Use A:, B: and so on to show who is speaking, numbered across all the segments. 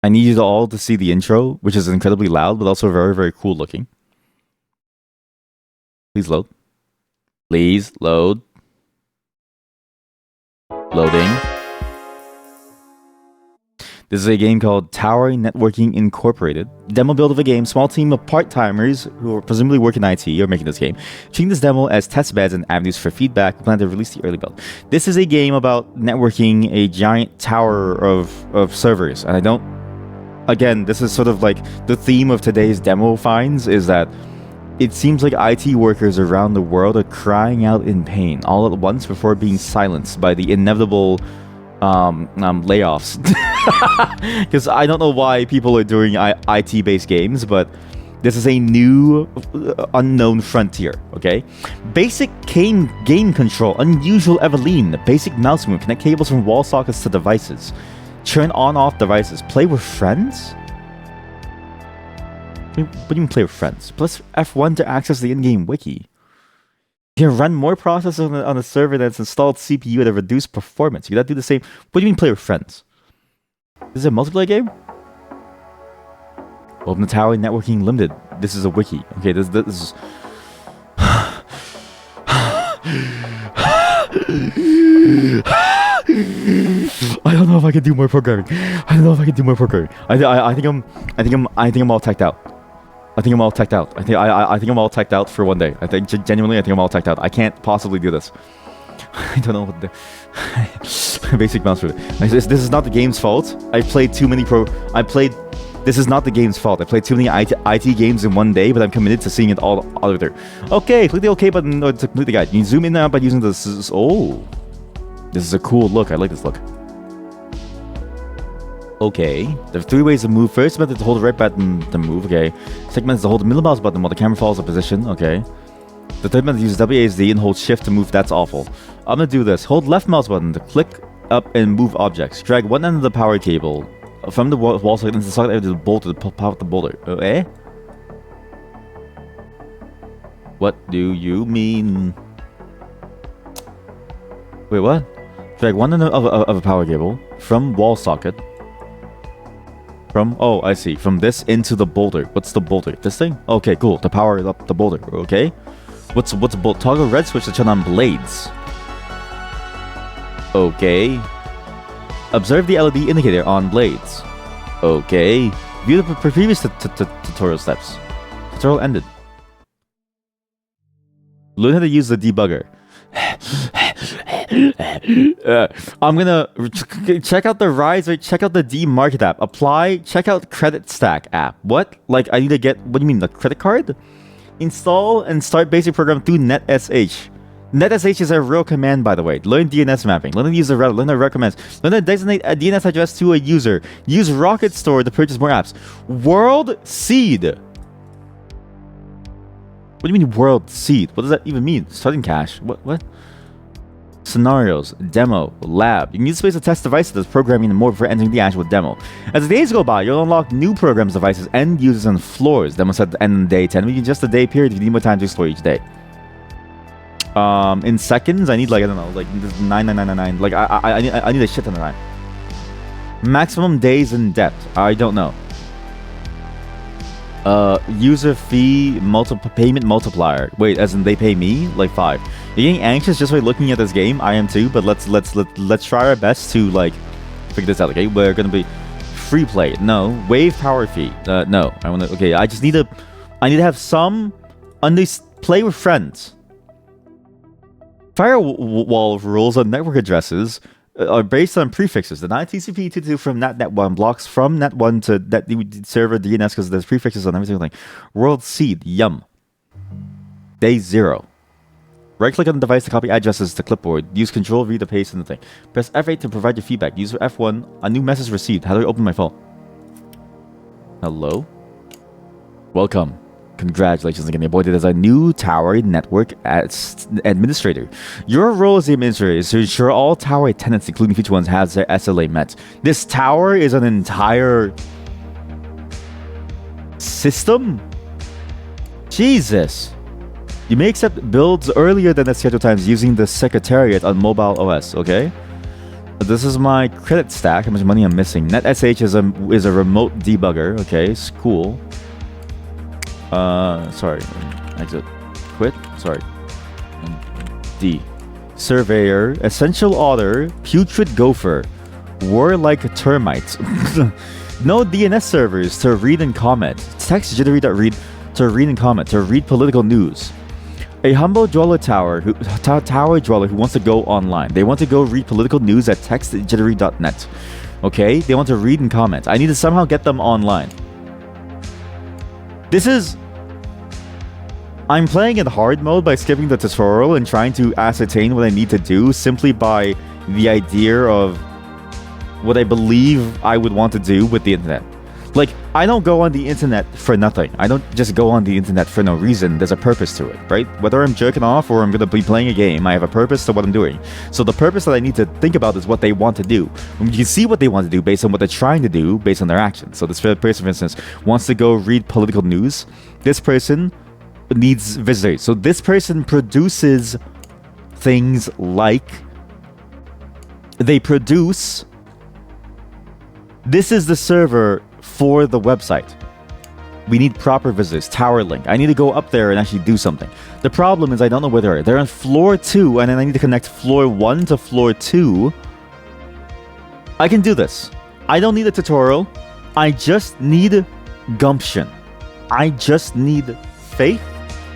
A: I need you to all to see the intro, which is incredibly loud, but also very, very cool looking. Please load. Please load. Loading. This is a game called Tower Networking Incorporated. Demo build of a game. Small team of part-timers who are presumably work in IT are making this game. Treating this demo as test beds and avenues for feedback. We plan to release the early build. This is a game about networking a giant tower of servers. And I don't... Again, this is sort of like the theme of today's demo finds is that it seems like IT workers around the world are crying out in pain all at once before being silenced by the inevitable layoffs. Because I don't know why people are doing IT-based games, but this is a new unknown frontier, okay? Basic game control, unusual Eveline, basic mouse move, connect cables from wall sockets to devices. Turn on-off devices. Play with friends? What do you mean play with friends? Plus F1 to access the in-game wiki. You can run more processes on a server that's installed CPU at a reduced performance. You gotta do the same. What do you mean play with friends? This is a multiplayer game? Open the Tower Networking Limited. This is a wiki. Okay, this is... I don't know if I can do more programming. I think I'm all teched out. I think I'm all teched out. I think I'm all teched out for one day. Genuinely, I think I'm all teched out. I can't possibly do this. I don't know what the basic mouse for it. This is not the game's fault. I played too many This is not the game's fault. I played too many IT games in one day, but I'm committed to seeing it all other. Okay, click the OK button to complete the guide. You can zoom in now by using this. Oh, this is a cool look. I like this look. Okay, there are 3 ways to move. First method to hold the right button to move, okay. Second method is to hold the middle mouse button while the camera follows a position, okay. The third method uses WASD and hold shift to move. That's awful. I'm gonna do this. Hold left mouse button to click up and move objects. Drag one end of the power cable from the wall socket into the socket of the bolt to pop out the boulder. Eh? What do you mean? Wait, what? Drag one end of a power cable from wall socket. Oh, I see. From this into the boulder. What's the boulder? This thing? Okay, cool. To power up the boulder. Okay. What's a bolt? Toggle red switch to turn on blades. Okay. Observe the LED indicator on blades. Okay. View the previous tutorial steps. Tutorial ended. Learn how to use the debugger. I'm gonna check out the Riser, check out the D-Market app, apply, check out Credit Stack app. What? Like, I need to get, what do you mean, the credit card? Install and start basic program through NetSH. NetSH is a real command, by the way. Learn DNS mapping. Learn to use the router. Learn to recommend. Learn to designate a DNS address to a user. Use Rocket Store to purchase more apps. World Seed. What do you mean World Seed? What does that even mean? Starting cache. What? Scenarios, demo, lab. You can use space to test devices, programming, and more before entering the actual demo. As the days go by, you'll unlock new programs, devices, end users, and floors. Demo set to end on day 10. We can adjust the day period if you need more time to explore each day. In seconds, I need like, I don't know, like 99999. Like I need a shit ton of time. Maximum days in depth. I don't know. User fee payment multiplier. Wait, as in they pay me like 5. You're getting anxious just by looking at this game. I am too, but let's try our best to like figure this out. Okay, we're gonna be free play. No, wave power fee. No, I want to. Okay, I need to have some play with friends. Firewall rules on network addresses are based on prefixes. The TCP/222 from net1 blocks from net1 to that server DNS because there's prefixes on every single thing. World seed, yum. Day 0. Right-click on the device to copy addresses to clipboard. Use Control-V to paste in the thing. Press F8 to provide your feedback. Use F1. A new message received. How do I open my phone? Hello? Welcome. Congratulations again. You're appointed as a new tower network administrator. Your role as the administrator is to ensure all tower tenants, including future ones, have their SLA met. This tower is an entire system? Jesus. You may accept builds earlier than the scheduled times using the Secretariat on mobile OS, okay? This is my credit stack. How much money I'm missing? NetSH is a remote debugger. Okay, it's cool. Sorry. Exit. Quit. Sorry. D. Surveyor. Essential Otter. Putrid Gopher. Warlike Termite. No DNS servers to read and comment. Text jittery.read to read and comment. To read political news. A humble dweller tower dweller who wants to go online. They want to go read political news at textjittery.net. Okay? They want to read and comment. I need to somehow get them online. I'm playing in hard mode by skipping the tutorial and trying to ascertain what I need to do simply by the idea of what I believe I would want to do with the internet. Like, I don't go on the internet for nothing. I don't just go on the internet for no reason. There's a purpose to it, right? Whether I'm jerking off or I'm going to be playing a game, I have a purpose to what I'm doing. So the purpose that I need to think about is what they want to do. And you can see what they want to do based on what they're trying to do based on their actions. So this person, for instance, wants to go read political news. This person needs visitors. So this person produces things like they produce. This is the server for the website. We need proper visitors. Tower link. I need to go up there and actually do something. The problem is I don't know where they are. They're on floor 2, and then I need to connect floor 1 to floor 2. I can do this. I don't need a tutorial. I just need gumption. I just need faith.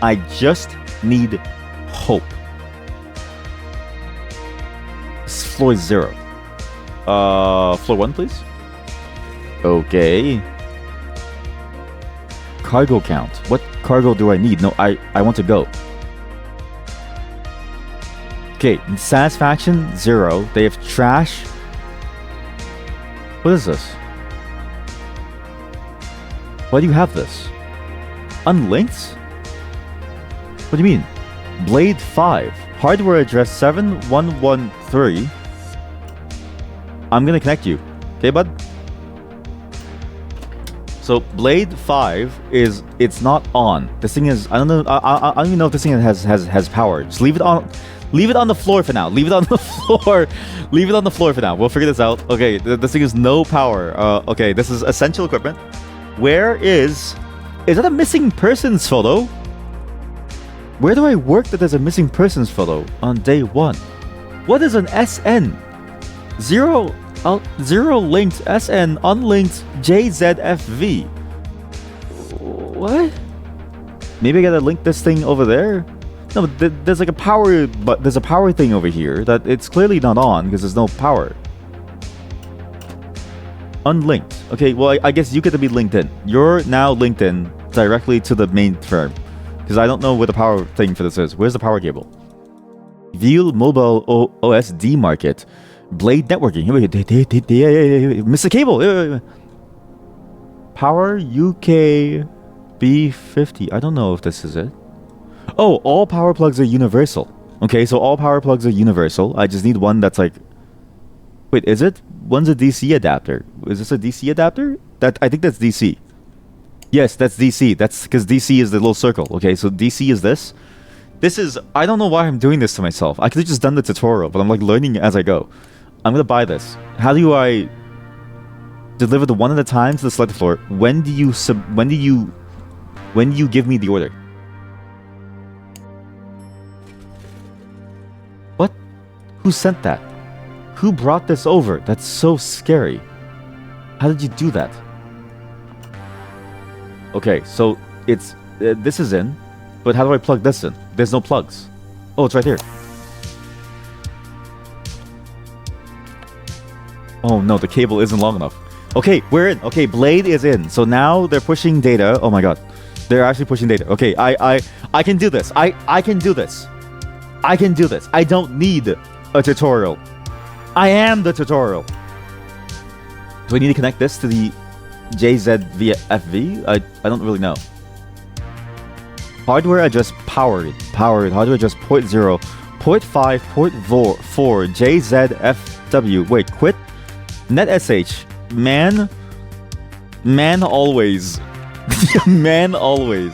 A: I just need hope. This is floor 0. Floor 1, please. Okay. Cargo count. What cargo do I need? No, I want to go. Okay, satisfaction 0. They have trash. What is this? Why do you have this? Unlinked? What do you mean? Blade 5. Hardware address 7113. I'm gonna connect you. Okay, bud? So Blade 5 it's not on. This thing is, I don't know, I don't even know if this thing has power. Just leave it on the floor for now. Leave it on the floor. Leave it on the floor for now. We'll figure this out. Okay, this thing is no power. Okay, this is essential equipment. Where is that a missing persons photo? Where do I work that there's a missing persons photo on day 1? What is an SN? Zero linked SN unlinked JZFV. What? Maybe I gotta link this thing over there? No, but there's like a power, but there's a power thing over here that it's clearly not on because there's no power. Unlinked. Okay, well I guess you get to be linked in. You're now linked in directly to the main firm because I don't know where the power thing for this is. Where's the power cable? View mobile OSD market. Blade networking. Mr. Cable. Power UK B50. I don't know if this is it. Oh, all power plugs are universal. Okay, so all power plugs are universal. I just need one that's like... Wait, is it? One's a DC adapter. Is this a DC adapter? I think that's DC. Yes, that's DC. That's because DC is the little circle. Okay, so DC is this. This is... I don't know why I'm doing this to myself. I could have just done the tutorial, but I'm like learning as I go. I'm gonna buy this. How do I deliver the one at a time to the selected floor? When do you give me the order? What? Who sent that? Who brought this over? That's so scary. How did you do that? Okay, so it's this is in, but how do I plug this in? There's no plugs. Oh, it's right here. Oh no, the cable isn't long enough. Okay, we're in. Okay, Blade is in. So now they're pushing data. Oh my god. They're actually pushing data. Okay, I can do this. I can do this. I can do this. I don't need a tutorial. I am the tutorial. Do I need to connect this to the JZVFV? I don't really know. Hardware address powered. Hardware address port 0, port 5, port 4, JZFW. Wait, quit? NetSH. Man always. Man always.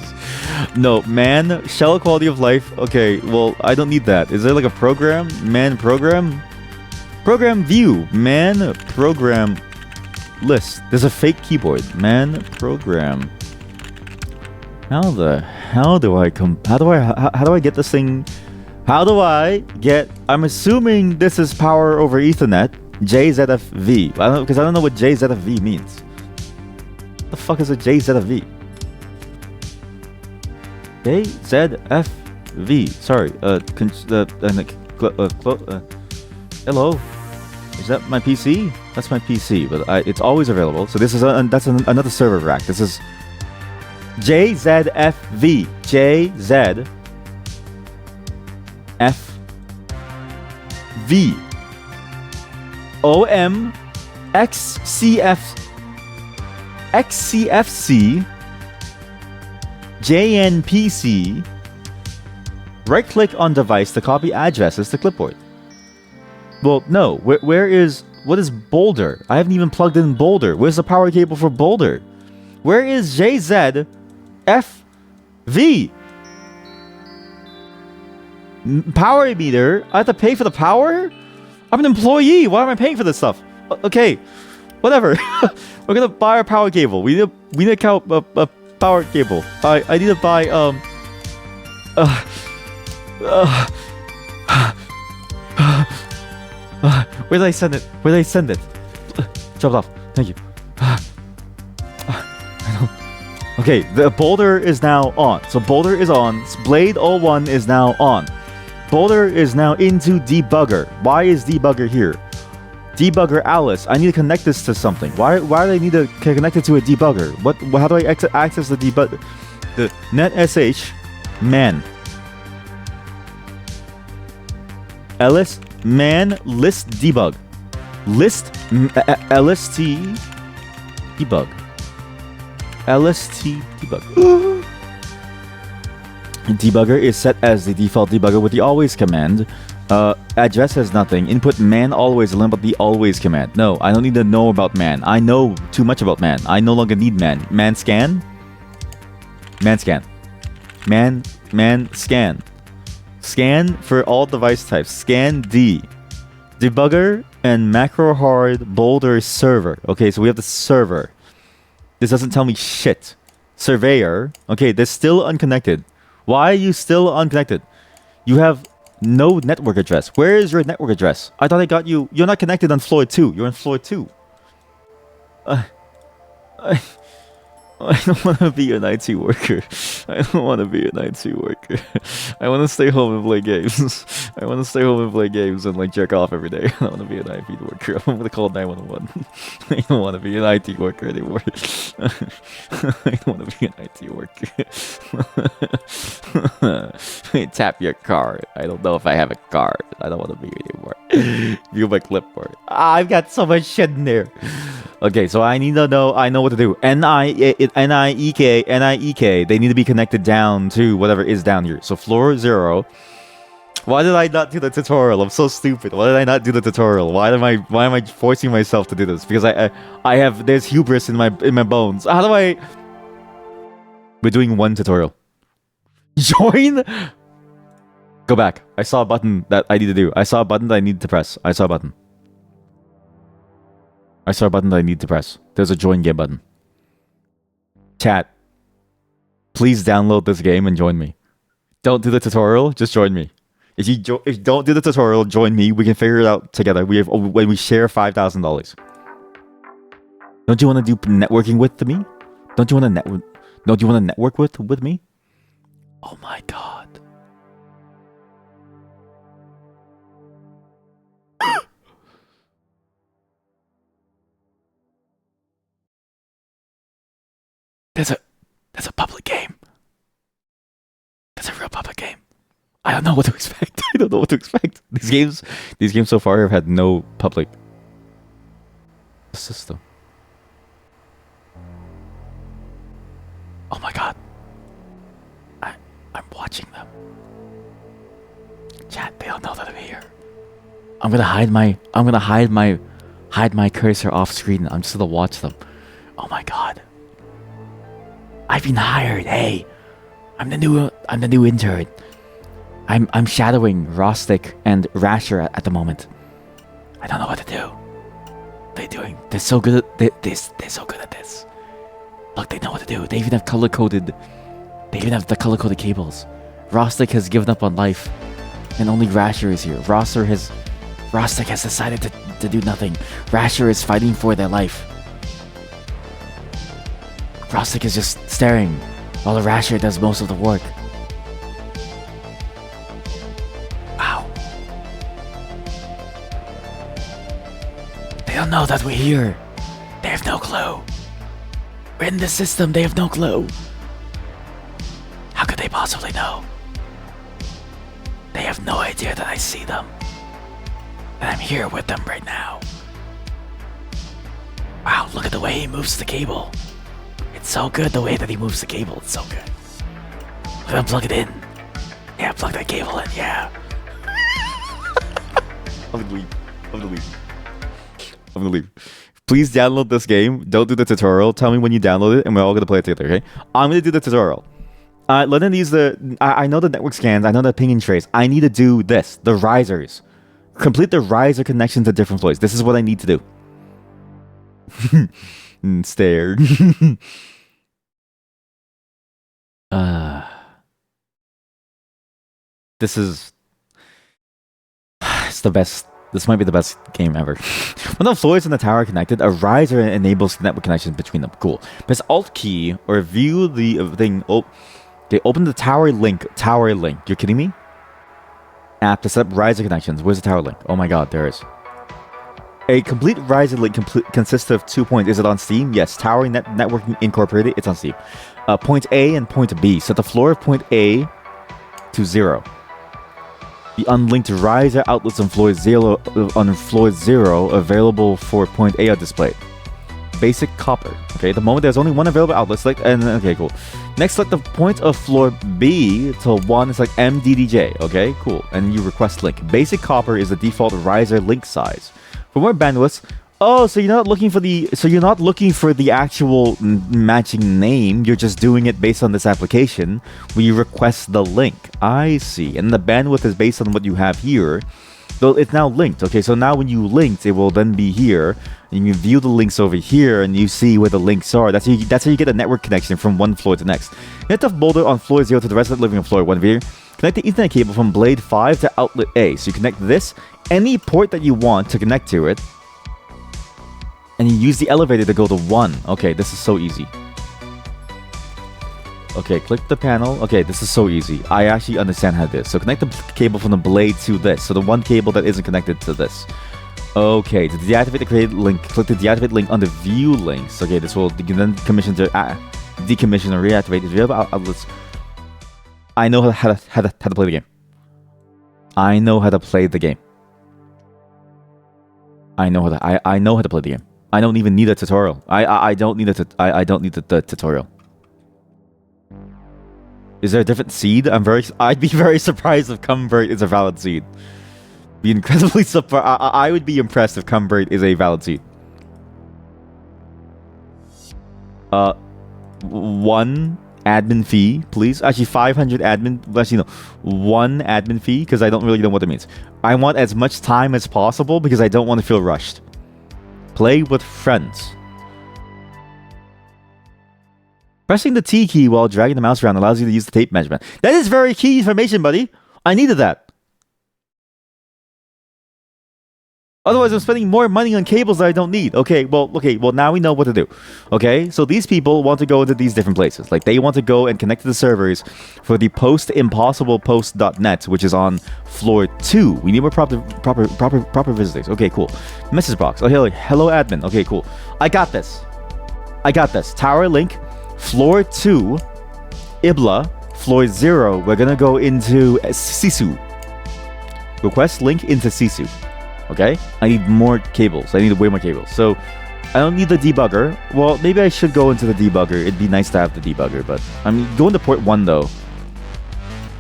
A: No, man, shell quality of life. Okay, well, I don't need that. Is there like a program? Man program? Program view. Man program list. There's a fake keyboard. Man program. How the hell do I how do I get this thing? How do I get? I'm assuming this is power over Ethernet. JZFV. Because I don't know what JZFV means. What the fuck is a JZFV? JZFV. Sorry. Hello. Is that my PC? That's my PC, but it's always available. So this is another server rack. This is JZFV. JZFV. XCFC. JNPC. Right click on device to copy addresses to clipboard. Well, no. What is Boulder? I haven't even plugged in Boulder. Where's the power cable for Boulder? Where is JZFV? Power meter? I have to pay for the power? I'm an employee. Why am I paying for this stuff? Okay, whatever. We're gonna buy our power cable. We need a power cable. I need to buy where did I send it? Where did I send it? Drop it off. Thank you. Okay, the Boulder is now on. So Boulder is on. Blade 01 is now on. Boulder is now into debugger. Why is debugger here? Debugger Alice. I need to connect this to something. Why do I need to connect it to a debugger? How do I access the debug? The netsh man. Alice man list debug. List LST debug. LST debug. Debugger is set as the default debugger with the always command. Address has nothing. Input man always limit the always command. No, I don't need to know about man. I know too much about man. I no longer need man. Man scan. Man scan. Man scan. Scan for all device types. Scan D. Debugger and macro hard Boulder server. Okay, so we have the server. This doesn't tell me shit. Surveyor. Okay, they're still unconnected. Why are you still unconnected? You have no network address. Where is your network address? I thought I got you. You're not connected on floor 2. You're on floor 2. I don't want to be an IT worker. I don't want to be an IT worker. I want to stay home and play games. I want to stay home and play games and like jerk off every day. I don't want to be an IT worker. I'm going to call 911. I don't want to be an IT worker anymore. I don't want to be an IT worker. Tap your card. I don't know if I have a card. I don't want to be anymore. View my clipboard. I've got so much shit in there. Okay, so I need to know. I know what to do. NIEK. They need to be connected down to whatever is down here. So floor 0. Why did I not do the tutorial? I'm so stupid. Why did I not do the tutorial? Why am I forcing myself to do this? Because I have there's hubris in my bones. How do I? We're doing one tutorial. Join. Go back. I saw a button that I need to do. I saw a button that I need to press. I saw a button that I need to press. There's a join game button. Chat. Please download this game and join me. Don't do the tutorial. Just join me. If you don't do the tutorial, join me. We can figure it out together. When we share $5,000. Don't you want to do networking with me? Don't you want to network? Don't you want to network with me? Oh my god. That's a public game. That's a real public game. I don't know what to expect. I don't know what to expect. These games so far have had no public system. Oh my god. I'm watching them. Chat, they don't know that I'm here. I'm gonna hide my cursor off screen. I'm just gonna watch them. Oh my god. I've been hired. Hey, I'm the new intern. I'm shadowing Rostic and Rasher at the moment. I don't know what to do. They're so good at they're so good at this. Look, they know what to do. They even have color-coded. They even have the color-coded cables. Rostic has given up on life, and only Rasher is here. Rostic has decided to do nothing. Rasher is fighting for their life. Rostic is just staring, while the Rasher does most of the work. Wow. They don't know that we're here. They have no clue. We're in the system, they have no clue. How could they possibly know? They have no idea that I see them. And I'm here with them right now. Wow, look at the way he moves the cable. It's so good the way that he moves the cable, it's so good. Look at him plug it in. Yeah, plug that cable in, yeah. I'm gonna leave. Please download this game. Don't do the tutorial. Tell me when you download it, and we're all gonna play it together. Okay? I'm gonna do the tutorial. Let them use the. I know the network scans. I know the pinging trace. I need to do this. The risers. Complete the riser connection to different floors. This is what I need to do. Stare. This is. It's the best. This might be the best game ever. When the floors in the tower are connected, a riser enables network connections between them. Cool. Press Alt key or view the thing. Oh, okay. Open the tower link. Tower link. You're kidding me? App to set up riser connections. Where's the tower link? Oh my god, there is. A complete riser link consists of 2 points. Is it on Steam? Yes. Tower Networking Incorporated. It's on Steam. Point A and point B. Set the floor of point A to 0. The unlinked riser outlets on floor 0 available for point A are displayed. Basic copper. Okay, at the moment there's only one available outlet. Select and okay, cool. Next, select the point of floor B to 1. It's like MDDJ. Okay, cool. And you request link. Basic copper is the default riser link size. For more bandwidth. Oh, so you're not looking for the actual matching name. You're just doing it based on this application where you request the link. I see. And the bandwidth is based on what you have here. So it's now linked. Okay, so now when you linked, it will then be here. And you view the links over here and you see where the links are. That's how you get a network connection from one floor to the next. Connect the boulder on floor 0 to the rest of the living room floor 1 here. Connect the Ethernet cable from blade 5 to outlet A. So you connect this, any port that you want to connect to it. And you use the elevator to go to 1. Okay, this is so easy. Okay, click the panel. Okay, this is so easy. I actually understand how this. So connect the cable from the blade to this. So the one cable that isn't connected to this. Okay, to deactivate the create link, click the deactivate link under view links. Okay, this will then decommission or reactivate the available outlets. I know how to play the game. I know how to play the game. I know how to play the game. I don't even need a tutorial. I don't need the tutorial. Is there a different seed? I'd be very surprised if Convert is a valid seed. Be incredibly surprised. I would be impressed if Convert is a valid seed. 1 admin fee, please. Actually, 500 admin. Actually, no, 1 admin fee because I don't really know what it means. I want as much time as possible because I don't want to feel rushed. Play with friends. Pressing the T key while dragging the mouse around allows you to use the tape measurement. That is very key information, buddy. I needed that. Otherwise, I'm spending more money on cables that I don't need. Okay, well, now we know what to do. Okay, so these people want to go into these different places. Like, they want to go and connect to the servers for the postimpossiblepost.net, which is on floor 2. We need more proper visitors. Okay, cool. Message box. Oh, hello, admin. Okay, cool. I got this. Tower link, floor 2, Ibla, floor 0. We're gonna go into Sisu. Request link into Sisu. Okay? I need more cables. I need way more cables. So, I don't need the debugger. Well, maybe I should go into the debugger. It'd be nice to have the debugger, but... I mean, go into port 1, though.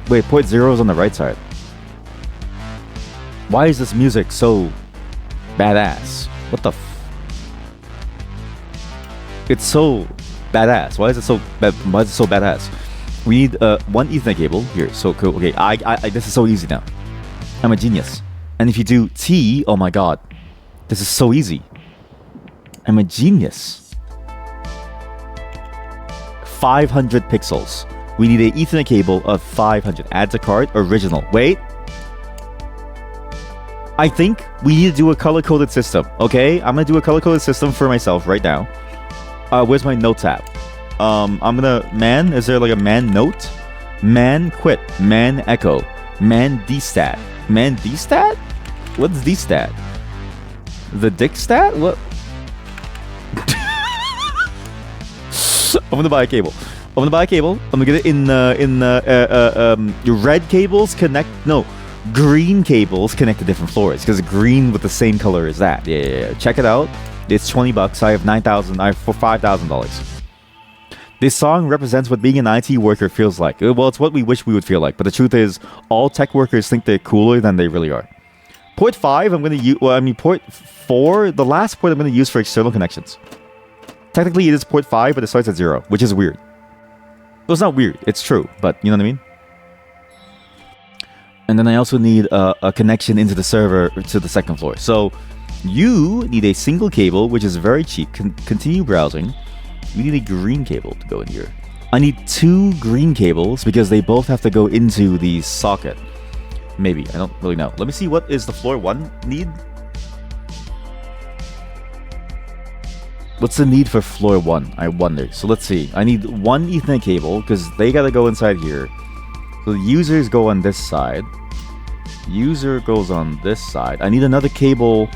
A: Wait, port 0 is on the right side. Why is this music so... badass? What the It's so... badass. Why is it so badass? We need 1 Ethernet cable. Here, so cool. Okay, this is so easy now. I'm a genius. And if you do T, oh my god. This is so easy. I'm a genius. 500 pixels. We need an Ethernet cable of 500. Add to cart. Original. Wait. I think we need to do a color-coded system. Okay? I'm gonna do a color-coded system for myself right now. Where's my notes app? I'm gonna... Man? Is there like a man note? Man quit. Man echo. Man dstat. Man dstat? What's dstat? The dick stat? What? I'm gonna buy a cable. I'm gonna buy a cable. I'm gonna get it in red cables connect. No, green cables connect to different floors because green with the same color as that. Yeah. Check it out. It's $20. I have $9,000. I have for $5,000. This song represents what being an IT worker feels like. Well, it's what we wish we would feel like. But the truth is, all tech workers think they're cooler than they really are. Port 5, I'm gonna use. Well, I mean port 4. The last port I'm gonna use for external connections. Technically, it is port 5, but it starts at 0, which is weird. Well, it's not weird. It's true, but you know what I mean? And then I also need a connection into the server to the second floor. So you need a single cable, which is very cheap. Continue browsing. We need a green cable to go in here. I need 2 green cables because they both have to go into the socket. Maybe. I don't really know. Let me see what is the floor 1 need. What's the need for floor 1? I wonder. So let's see. I need 1 Ethernet cable because they gotta go inside here. So the users go on this side. User goes on this side. I need another cable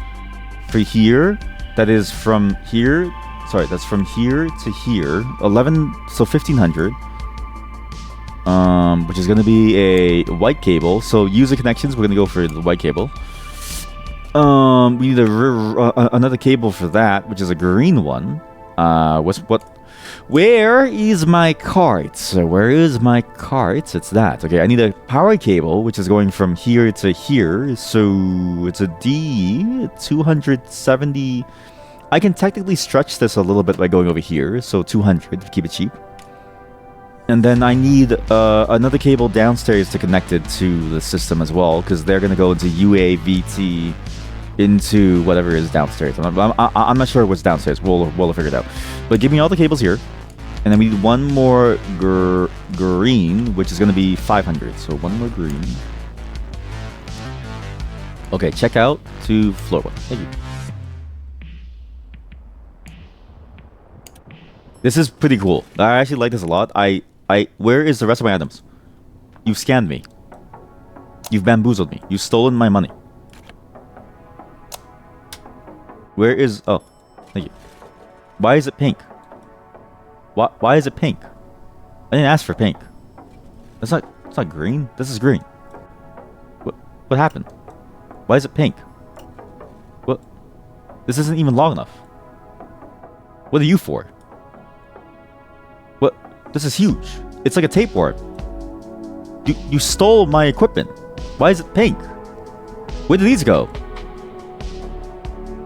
A: for here. That is from here. Sorry, that's from here to here. 11, so 1500. Which is gonna be a white cable. So user connections, we're gonna go for the white cable. We need another cable for that, which is a green one. Where is my cart? So where is my cart? It's that. Okay, I need a power cable, which is going from here to here. So it's a D 270. I can technically stretch this a little bit by going over here. So 200 to keep it cheap. And then I need another cable downstairs to connect it to the system as well, because they're going to go into UAVT into whatever is downstairs. I'm not sure what's downstairs. We'll figure it out. But give me all the cables here. And then we need one more green, which is going to be 500. So one more green. Okay, check out to floor 1. Thank you. This is pretty cool. I actually like this a lot. Where is the rest of my items? You've scammed me. You've bamboozled me. You've stolen my money. Where is... Oh, thank you. Why is it pink? Why is it pink? I didn't ask for pink. It's not green. This is green. What happened? Why is it pink? What? This isn't even long enough. What are you for? What? This is huge. It's like a tapeworm. You stole my equipment. Why is it pink? Where did these go?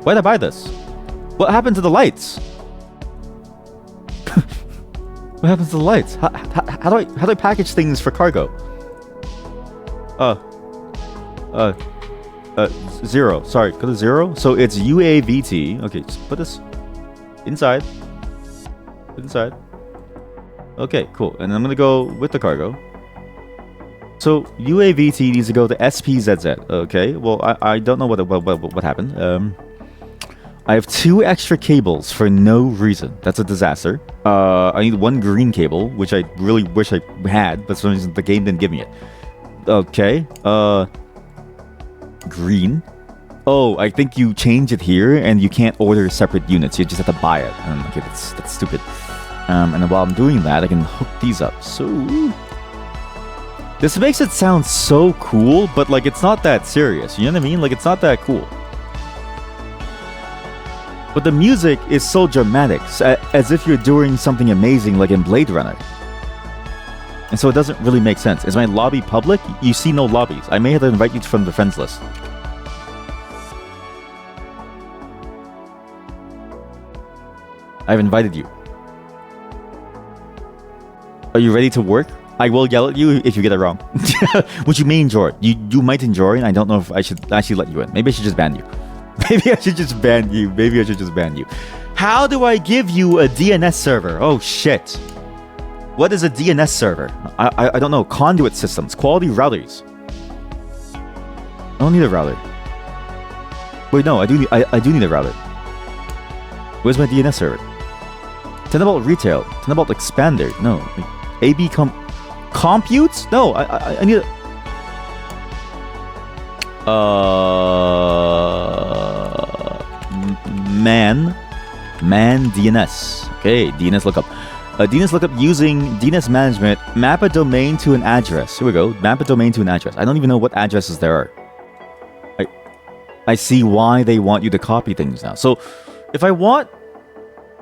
A: Why did I buy this? What happened to the lights? What happens to the lights? How do I package things for cargo? 0. Sorry, go to 0. So it's UAVT. Okay, just put this inside. Put inside. Okay, cool. And I'm gonna go with the cargo. So UAVT needs to go to SPZZ. Okay. Well, I don't know what happened. I have 2 extra cables for no reason. That's a disaster. I need 1 green cable, which I really wish I had, but for some reason the game didn't give me it. Okay. Green. Oh, I think you change it here, and you can't order separate units. You just have to buy it. Okay, that's stupid. And then while I'm doing that, I can hook these up. So this makes it sound so cool, but like it's not that serious. You know what I mean? Like it's not that cool. But the music is so dramatic, as if you're doing something amazing like in Blade Runner. And so it doesn't really make sense. Is my lobby public? You see no lobbies. I may have to invite you from the friends list. I've invited you. Are you ready to work? I will yell at you if you get it wrong. Which you may enjoy. You might enjoy, and I don't know if I should actually let you in. Maybe I should just ban you. Maybe I should just ban you. Maybe I should just ban you. How do I give you a DNS server? Oh shit. What is a DNS server? I don't know. Conduit systems. Quality routers. I don't need a router. Wait, no, I do need a router. Where's my DNS server? Tenable retail. Tenable expander. No. Like, AB computes? No, I need a... Man DNS. Okay, DNS lookup. DNS lookup using DNS management. Map a domain to an address. Here we go. Map a domain to an address. I don't even know what addresses there are. I see why they want you to copy things now. So, if I want...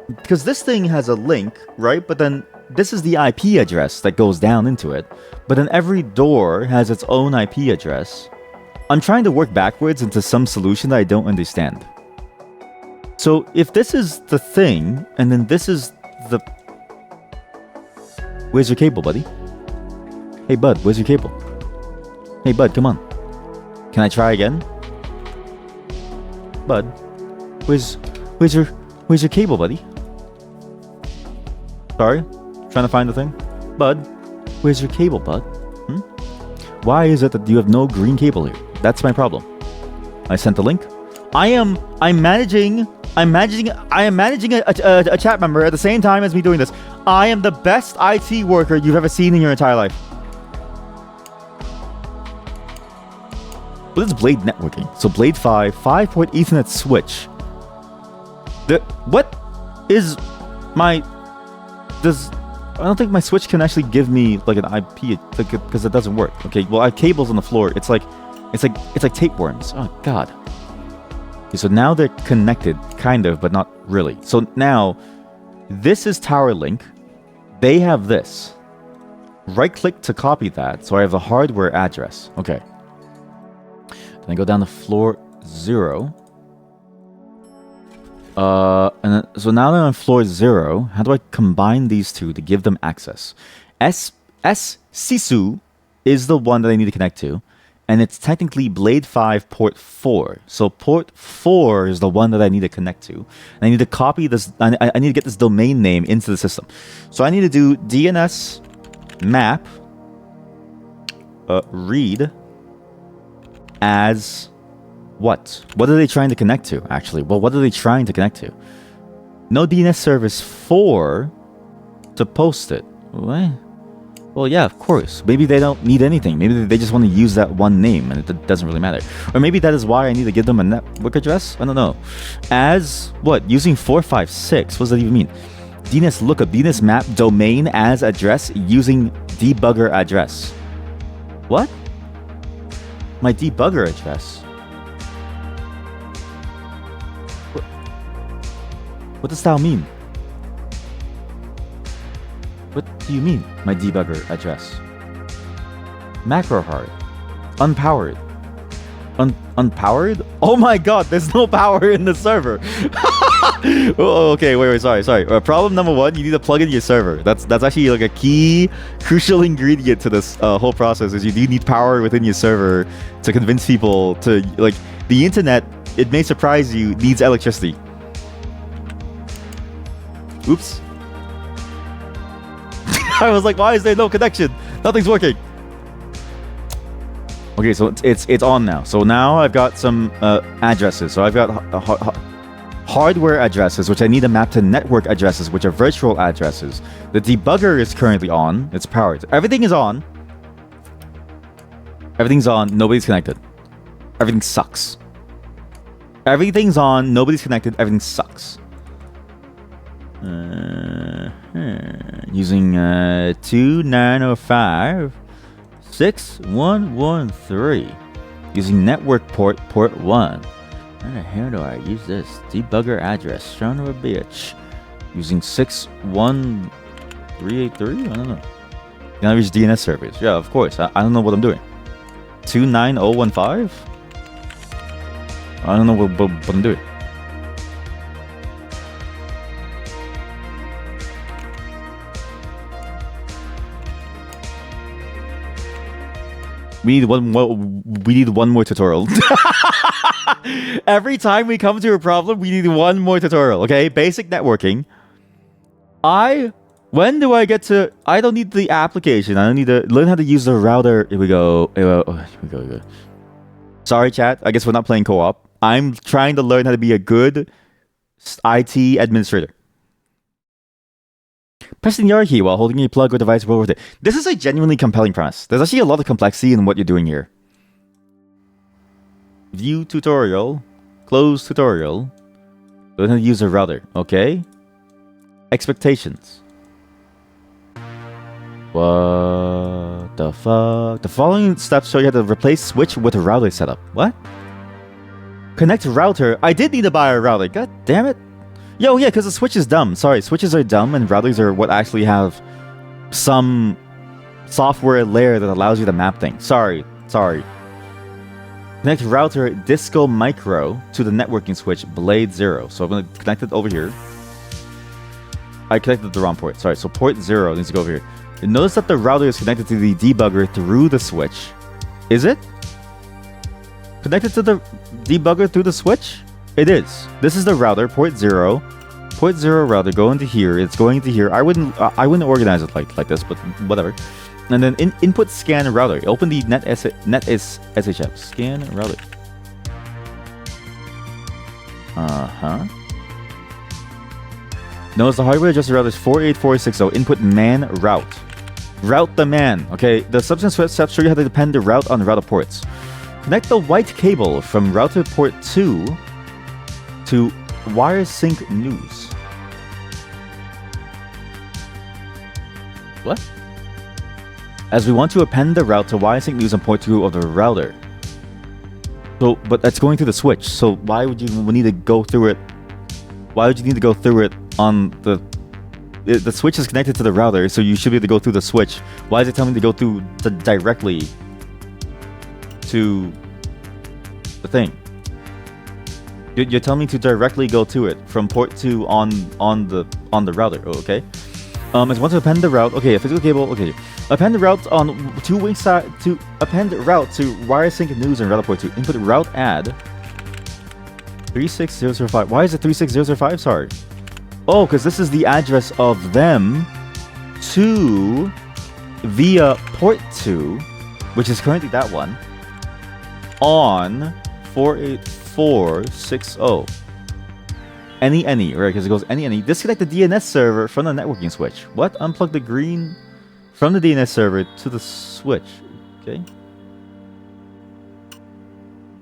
A: Because this thing has a link, right? But then this is the IP address that goes down into it. But then every door has its own IP address. I'm trying to work backwards into some solution that I don't understand. So if this is the thing, and then this is the... Where's your cable, buddy? Hey, bud, where's your cable? Hey, bud, come on. Can I try again? Bud, where's your cable, buddy? Sorry, trying to find the thing. Bud, where's your cable, bud? Why is it that you have no green cable here? That's my problem. I sent the link. I'm managing a chat member at the same time as me doing this. I am the best IT worker you've ever seen in your entire life. What is Blade networking? So Blade 5-port Ethernet switch. What is my... I don't think my switch can actually give me like an IP because it doesn't work. Okay, well I have cables on the floor. It's like tapeworms. Oh god. Okay, so now they're connected, kind of, but not really. So now this is Tower Link. They have this. Right click to copy that. So I have the hardware address. Okay. Then I go down to floor 0. And then, so now that I'm on floor 0, how do I combine these two to give them access? Sisu is the one that I need to connect to, and it's technically Blade 5 port 4. So port 4 is the one that I need to connect to. And I need to copy this, I need to get this domain name into the system. So I need to do DNS map read as... What? What are they trying to connect to, actually? Well, what are they trying to connect to? No DNS service 4 to post it. What? Well, yeah, of course. Maybe they don't need anything. Maybe they just want to use that one name, and it doesn't really matter. Or maybe that is why I need to give them a network address? I don't know. As, what? Using 456? What does that even mean? DNS lookup, DNS map, domain as address, using debugger address. What? My debugger address? What does that mean? What do you mean, my debugger address? Macro hard. Unpowered. Unpowered? Oh my god, there's no power in the server. Oh, okay, wait, sorry. Problem number 1, you need to plug in your server. That's actually like a key, crucial ingredient to this whole process, is you do need power within your server to convince people to, like, the internet, it may surprise you, needs electricity. Oops. I was like, why is there no connection? Nothing's working. Okay, so it's on now. So now I've got some addresses. So I've got hardware addresses, which I need to map to network addresses, which are virtual addresses. The debugger is currently on. It's powered. Everything is on. Everything's on. Nobody's connected. Everything sucks. Everything's on. Nobody's connected. Everything sucks. Using 2905 6113. Using network port 1. Where the hell do I use this? Debugger address. Son of a bitch. Using 61383? I don't know. Can I reach DNS servers? Yeah, of course. I don't know what I'm doing. 29015? I don't know what I'm doing. We need one more. We need one more tutorial. Every time we come to a problem, we need one more tutorial. Okay, basic networking. When do I get to? I don't need the application. I don't need to learn how to use the router. Here we go. Here we go. Sorry, chat. I guess we're not playing co-op. I'm trying to learn how to be a good IT administrator. Pressing the R key while holding a plug or device will worth it. This is a genuinely compelling premise. There's actually a lot of complexity in what you're doing here. View tutorial. Close tutorial. Learn how to use a router. Okay. Expectations. What the fuck? The following steps show you how to replace switch with a router setup. What? Connect router. I did need to buy a router. God damn it. Yo, yeah, because the switch is dumb. Sorry, switches are dumb and routers are what actually have some software layer that allows you to map things. Sorry. Connect router Disco Micro to the networking switch Blade 0. So I'm going to connect it over here. I connected the wrong port. Sorry, so port 0 needs to go over here. Notice that the router is connected to the debugger through the switch. Is it? Connected to the debugger through the switch? It is. This is the router, port 0. Port 0 router, go into here. It's going into here. I wouldn't organize it like this, but whatever. And then input scan router. Open the net SHF. Scan router. Notice the hardware adjusted router is 48460. Input man route. Route the man. Okay, the subsequent steps show you how to depend the route on router ports. Connect the white cable from router port 2 to wire sync news. What? As we want to append the route to wire sync news on port 2 of the router. So, but that's going through the switch. So why would you need to go through it? Why would you need to go through it on the switch is connected to the router, so you should be able to go through the switch. Why is it telling me to go through directly to the thing? You're telling me to directly go to it from port 2 on the router. Oh, okay. As want to append the route. Okay, a physical cable. Okay, append the route on two-way side to append route to wire sync news and router port 2. Input route add 36005. Why is it 36005? Sorry. Oh, because this is the address of them to via port 2, which is currently that one, on 48460. Any, right? Because it goes any. Disconnect the DNS server from the networking switch. What? Unplug the green from the DNS server to the switch. Okay.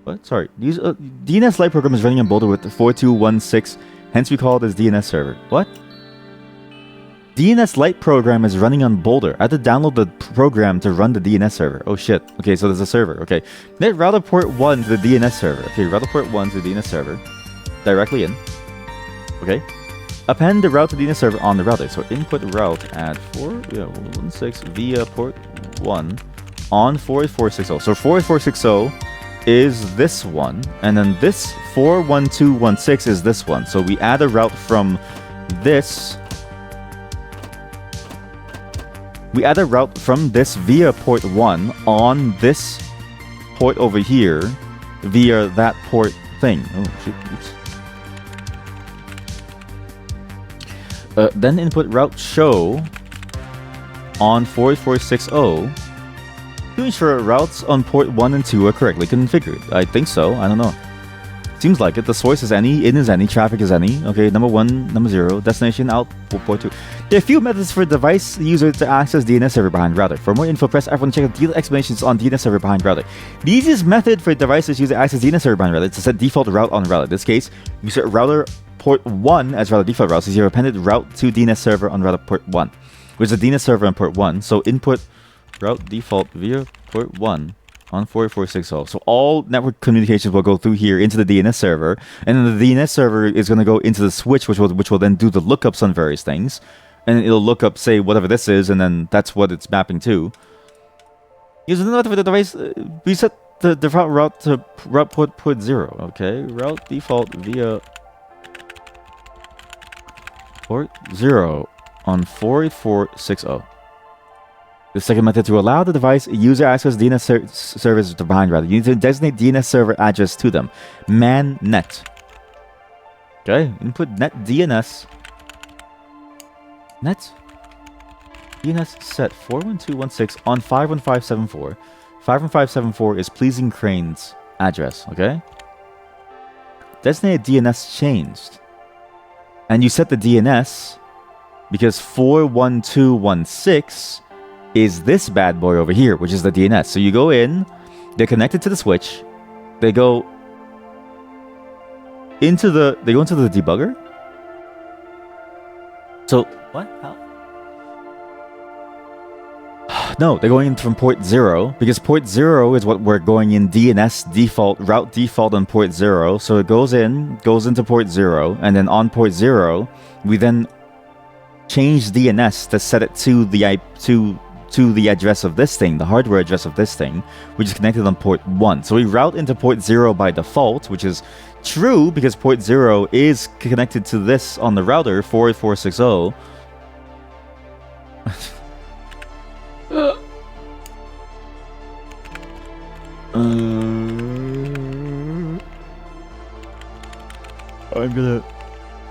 A: What? Sorry. Use DNS Lite program is running on Boulder with 4216. Hence we call it as DNS server. What? DNS Lite program is running on Boulder. I have to download the program to run the DNS server. Oh shit. Okay, so there's a server. Okay. Net router port 1 to the DNS server. Okay, router port 1 to the DNS server. Directly in. Okay. Append the route to DNS server on the router. So input route add 416 via port 1 on 48460. So 48460 is this one, and then this 41216 is this one. So we add a route from this. We add a route from this via port 1 on this port over here via that port thing. Oh shit, oops. Then input route show on 48460 to ensure routes on port 1 and 2 are correctly configured. I think so. I don't know. Seems like it. The source is any, in is any, traffic is any. Okay, number 1, number 0, destination out port 2. There are a few methods for device user to access DNS server behind router. For more info, press F1 to check out detailed explanations on DNS server behind router. The easiest method for devices user to access DNS server behind router is to set default route on router. In this case, you set router port 1 as router default route, so you appended route to DNS server on router port 1, which is the DNS server on port 1. So input route default via port 1 on 48460. So all network communications will go through here into the DNS server, and then the DNS server is going to go into the switch, which will then do the lookups on various things, and it'll look up, say, whatever this is, and then that's what it's mapping to. Use another for the device. Reset the default route to route port 0. Okay, route default via port 0 on 48460. The second method, to allow the device user access DNS service to behind router, you need to designate DNS server address to them. Man net. Okay, input net DNS. Net DNS set 412.1.6 on 515.74. 515.74 is Pleasing Crane's address, okay? Designated DNS changed. And you set the DNS because 412.1.6 is this bad boy over here, which is the DNS. So you go in, they're connected to the switch, they go into the debugger. So what? How? No, they're going in from port 0 because port 0 is what we're going in DNS default, route default on port 0. So it goes into port 0, and then on port 0, we then change DNS to set it to the to the address of this thing, the hardware address of this thing, which is connected on port 1. So we route into port 0 by default, which is true because port 0 is connected to this on the router, 48460.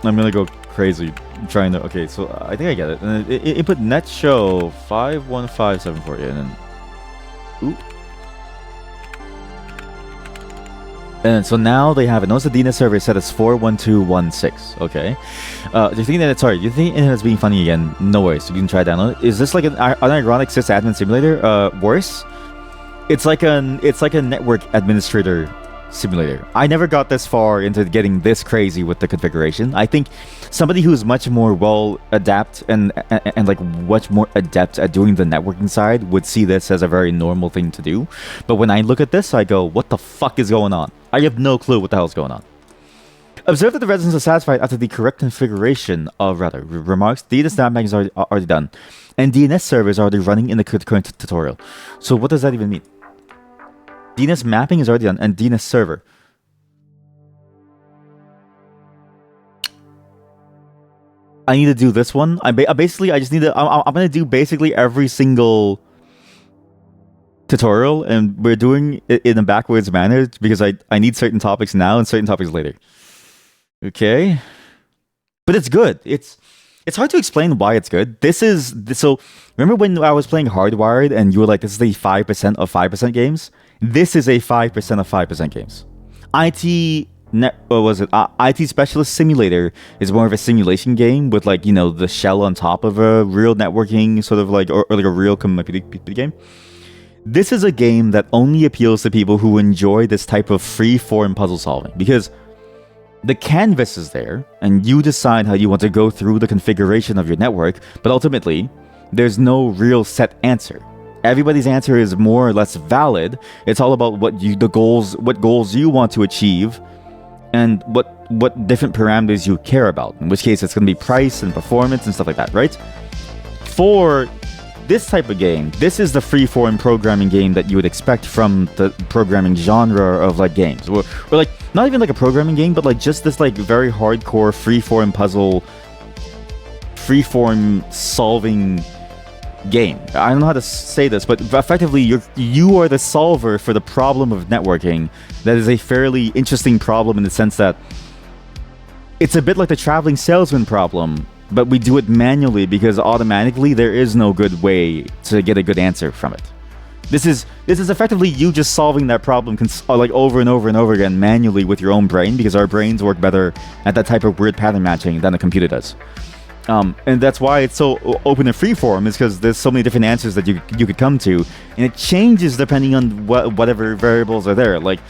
A: I'm gonna go crazy trying to. Okay, so I think I get it. And input net show 51574, and then ooh. And so now they have it. Notice the DNS server is set as 412.1.6. Okay. Do you think that it's sorry? You think it's being funny again? No worries. You can try download it. Is this like an ironic sysadmin simulator? Worse. It's like a network administrator simulator. I never got this far into getting this crazy with the configuration. I think somebody who's much more well adept and like much more adept at doing the networking side would see this as a very normal thing to do. But when I look at this, I go, what the fuck is going on? I have no clue what the hell is going on. Observe that the residents are satisfied after the correct configuration of router. Remarks, DNS mapping is already done, and DNS server is already running in the current tutorial. So what does that even mean? DNS mapping is already done, and DNS server. I need to do this one. I just need to. I'm gonna do basically every single tutorial, and we're doing it in a backwards manner because I need certain topics now and certain topics later. Okay, but it's good. It's hard to explain why it's good. So remember when I was playing Hardwired and you were like, this is the 5% of 5% games? This is a 5% of 5% games. IT Specialist Simulator is more of a simulation game with like, you know, the shell on top of a real networking sort of like, or like a real computer game. This is a game that only appeals to people who enjoy this type of free-form puzzle solving because the canvas is there and you decide how you want to go through the configuration of your network, but ultimately there's no real set answer. Everybody's answer is more or less valid. It's all about what goals you want to achieve and what different parameters you care about. In which case it's going to be price and performance and stuff like that, right? For this type of game, this is the free-form programming game that you would expect from the programming genre of like games. Or like not even like a programming game, but like just this like very hardcore free-form puzzle, free-form solving game. I don't know how to say this, but effectively you are the solver for the problem of networking. That is a fairly interesting problem in the sense that it's a bit like the traveling salesman problem, but we do it manually because automatically there is no good way to get a good answer from it. This is effectively you just solving that problem like over and over and over again manually with your own brain, because our brains work better at that type of weird pattern matching than a computer does. And that's why it's so open and free form, is because there's so many different answers that you could come to, and it changes depending on whatever variables are there. Like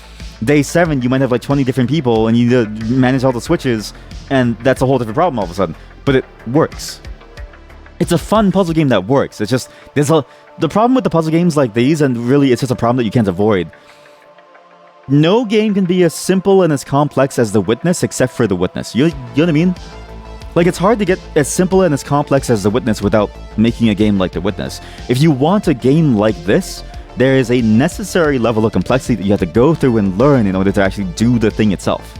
A: day 7, you might have like 20 different people, and you need to manage all the switches, and that's a whole different problem all of a sudden. But it works. It's a fun puzzle game that works. It's just the problem with the puzzle games like these, and really it's just a problem that you can't avoid. No game can be as simple and as complex as The Witness, except for The Witness. You know what I mean? Like, it's hard to get as simple and as complex as The Witness without making a game like The Witness. If you want a game like this, there is a necessary level of complexity that you have to go through and learn in order to actually do the thing itself.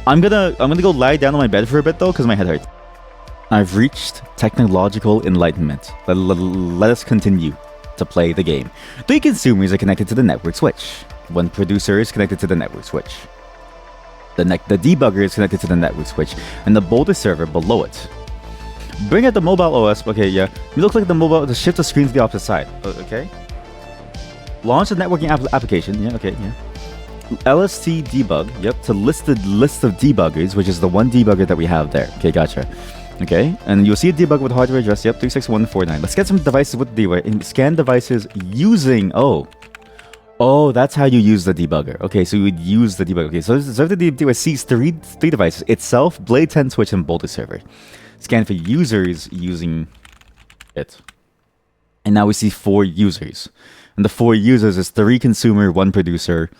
A: I'm gonna go lie down on my bed for a bit though, because my head hurts. I've reached technological enlightenment. Let us continue to play the game. 3 consumers are connected to the network switch. 1 producer is connected to the network switch. The debugger is connected to the network switch, and the Boulder server below it. Bring out the mobile OS. Okay, yeah. It looks like the mobile to shift the screen to the opposite side. Okay. Launch the networking application. Yeah. Okay. Yeah. LST debug. Yep. To list the list of debuggers, which is the 1 debugger that we have there. Okay, gotcha. Okay, and you'll see a debugger with hardware address. Yep, 36149. Let's get some devices with the debugger and scan devices using. Oh, that's how you use the debugger. Okay, so you would use the debugger. Okay, so the debugger sees three devices: itself, Blade 10 switch, and Boulder server. Scan for users using it, and now we see 4 users, and the 4 users is 3 consumer, 1 producer.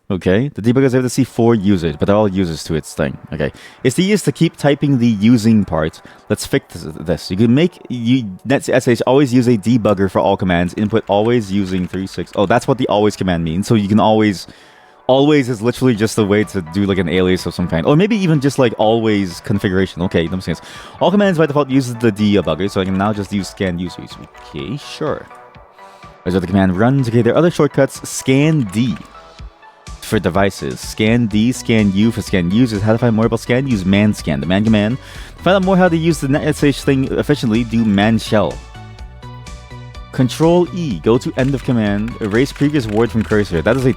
A: Okay, the debugger is able to see 4 users, but they're all users to its thing. Okay, it's the easiest to keep typing the using part. Let's fix this. You can make NetSH always use a debugger for all commands. Input always using 36. Oh, that's what the always command means. So you can always is literally just a way to do like an alias of some kind, or maybe even just like always configuration. Okay, that makes sense. All commands by default uses the debugger, so I can now just use scan users. Okay, sure. There's the command runs. Okay, there are other shortcuts. Scan D for devices. Scan D, scan U for scan users. How to find more about scan? Use man scan, the man command. To find out more how to use the NetSH thing efficiently, do man shell. Control E, go to end of command, erase previous word from cursor. That is a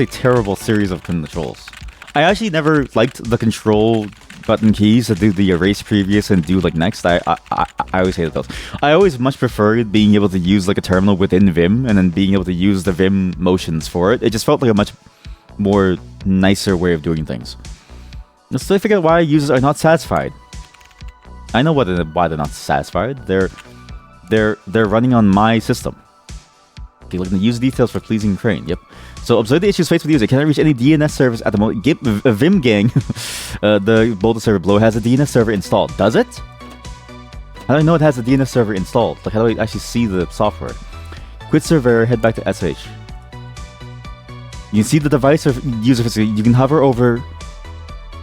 A: terrible series of controls. I actually never liked the control button keys to do the erase previous and do like next. I always hated those. I always much preferred being able to use like a terminal within Vim and then being able to use the Vim motions for it. It just felt like a much more nicer way of doing things. Let's still figure out why users are not satisfied. I know why they're not satisfied. They're running on my system. Okay, looking at user details for pleasing crane. Yep. So observe the issues faced with the user. Cannot reach any DNS service at the moment. Vim gang, the Boulder server below has a DNS server installed. Does it? How do I know it has a DNS server installed? Like, how do I actually see the software? Quit server, head back to SH. You can see the device or user facility. You can hover over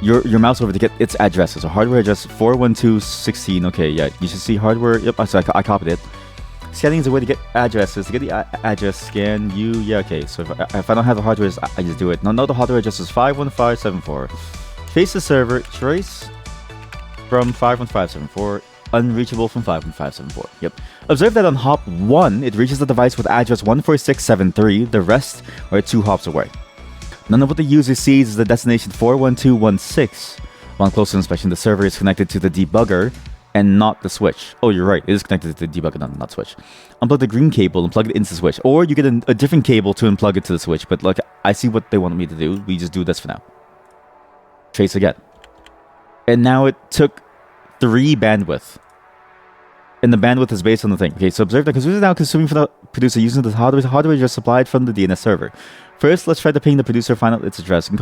A: your mouse over to get its addresses. So hardware address 412.16. Okay, yeah, you should see hardware. Yep, so I copied it. Scanning is a way to get addresses. To get the address, scan you. Yeah, okay. So if I don't have the hardware address, I just do it. No, the hardware address is 51574. Trace the server. Trace from 51574. Unreachable from 51574. Yep. Observe that on hop 1, it reaches the device with address 14673. The rest are 2 hops away. None of what the user sees is the destination 41216. On closer inspection, the server is connected to the debugger and not the switch. Oh, you're right. It is connected to the debugger, not switch. Unplug the green cable and plug it into the switch. Or you get a different cable to unplug it to the switch. But like, I see what they want me to do. We just do this for now. Trace again. And now it took 3 bandwidth. And the bandwidth is based on the thing. Okay, so observe that consumer is now consuming for the producer using the hardware just supplied from the DNS server. First, let's try to ping the producer, find out its address. And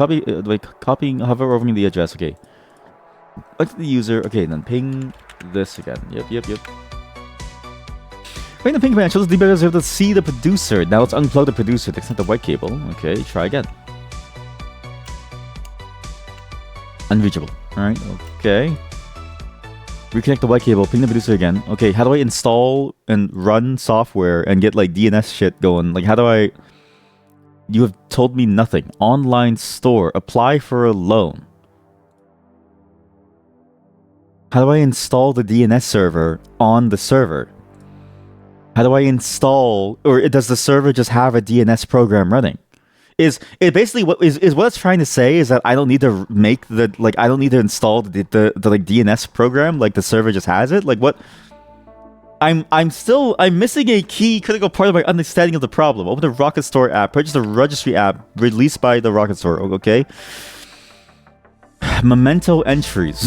A: copying, hover over the address. Okay. Look at the user. Okay, then ping this again. Yep. Ping the ping command shows the debugger is able to see the producer. Now let's unplug the producer to extend the white cable. Okay, try again. Unreachable. Alright, okay. Reconnect the white cable, ping the producer again. Okay, how do I install and run software and get like DNS shit going? Like, how do I... You have told me nothing. Online store. Apply for a loan. How do I install the DNS server on the server? How do I install... Or does the server just have a DNS program running? Is it basically what it's trying to say is that I don't need to make the I don't need to install the like DNS program, like the server just has it? Like what? I'm missing a key critical part of my understanding of the problem. Open the Rocket Store app, purchase the registry app released by the Rocket Store, okay? Memento entries.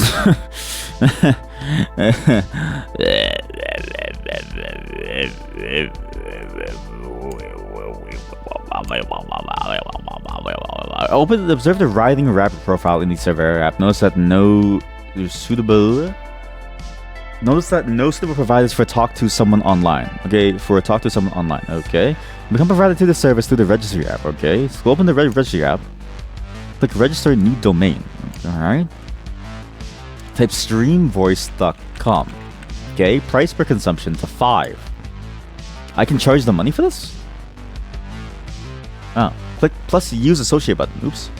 A: Observe the writhing rapid profile in the server app. Notice that no suitable providers for talk to someone online. Okay, for talk to someone online. Okay, become provided to the service through the registry app. Okay, so open the registry app. Click register new domain. All right. Type streamvoice.com. Okay, price per consumption to 5. I can charge the money for this? Oh, click plus use associate button. Oops.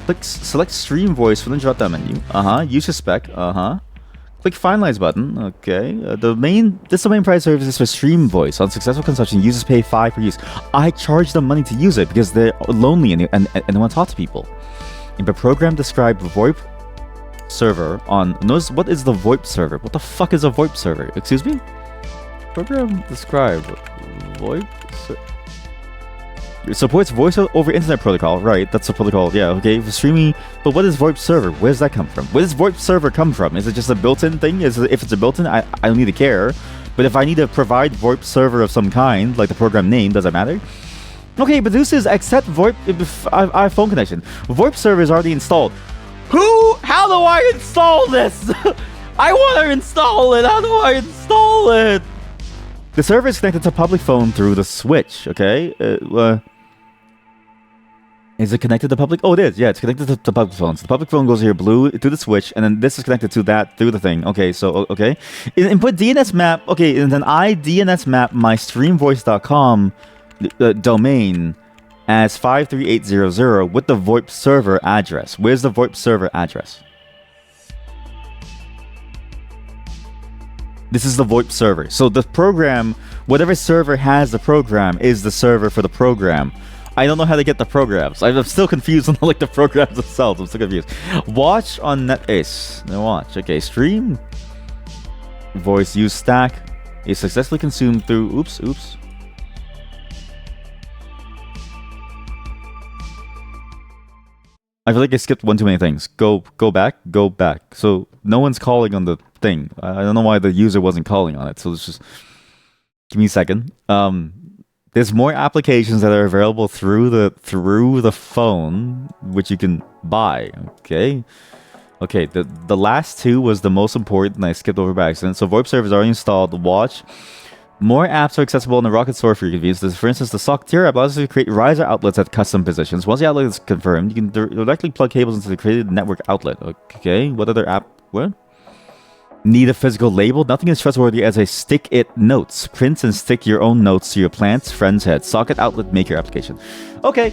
A: Click select stream voice from the drop down menu. Use your spec. Click finalize button. Okay. This domain price service is for stream voice. On successful consumption, users pay 5 per use. I charge them money to use it because they're lonely and they want to talk to people. In the program described VoIP server on. Notice what is the VoIP server? What the fuck is a VoIP server? Excuse me? Program described VoIP server. It supports voice over internet protocol, right? That's a protocol, yeah, okay, for streaming. But what is VoIP server? Where does that come from? Where does VoIP server come from? Is it just a built-in thing? If it's a built-in, I don't need to care. But if I need to provide VoIP server of some kind, like the program name, does that matter? Okay, but this is accept VoIP iPhone connection. VoIP server is already installed. How do I install this? I want to install it. How do I install it? The server is connected to public phone through the switch, okay? Is it connected to public? Oh, it is. Yeah, it's connected to public phone. So the public phone goes here, blue, through the switch, and then this is connected to that through the thing. Okay, so, okay. Input DNS map. Okay, and then I DNS map my streamvoice.com domain as 53800 with the VoIP server address. Where's the VoIP server address? This is the VoIP server. So the program, whatever server has the program, is the server for the program. I don't know how to get the programs. I'm still confused on like the programs themselves. I'm still confused. Watch on NetAce. No, watch. Okay, stream. Voice use stack is successfully consumed through. Oops. I feel like I skipped one too many things. Go back. So no one's calling on the thing. I don't know why the user wasn't calling on it. So let's just give me a second. There's more applications that are available through the phone, which you can buy. Okay. The last two was the most important. I skipped over by accident. So VoIP server is already installed. Watch. More apps are accessible in the Rocket Store for your convenience. For instance, the SOC tier app allows you to create riser outlets at custom positions. Once the outlet is confirmed, you can directly plug cables into the created network outlet. Okay. What other app? What? Need a physical label? Nothing is trustworthy as a stick it notes. Print and stick your own notes to your plant's friend's head. Socket outlet maker application. Okay.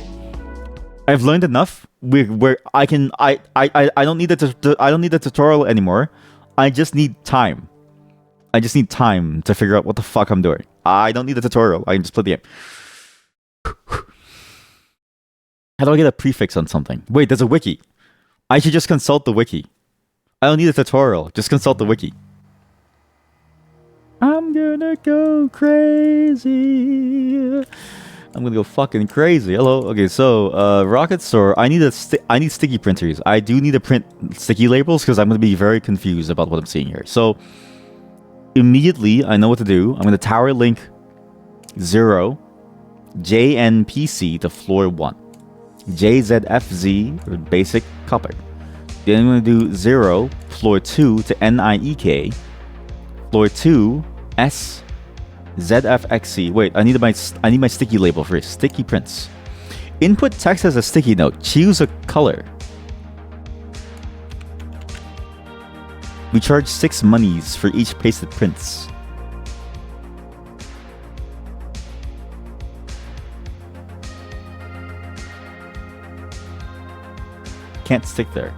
A: I've learned enough. Where I don't need the tutorial anymore. I just need time. I just need time to figure out what the fuck I'm doing. I don't need the tutorial. I can just play the game. How do I get a prefix on something? Wait, there's a wiki. I should just consult the wiki. I don't need a tutorial. Just consult the wiki. I'm gonna go crazy. I'm gonna go fucking crazy. Hello. Okay, so Rocket Store. I need sticky printers. I do need to print sticky labels because I'm gonna be very confused about what I'm seeing here. So immediately, I know what to do. I'm gonna tower link 0 JNPC to floor 1. JZFZ or basic copper. Then I'm going to do 0, floor 2 to NIEK, floor 2, S, ZFXC. Wait, I need my sticky label first. Sticky prints. Input text as a sticky note. Choose a color. We charge 6 monies for each pasted prints. Can't stick there.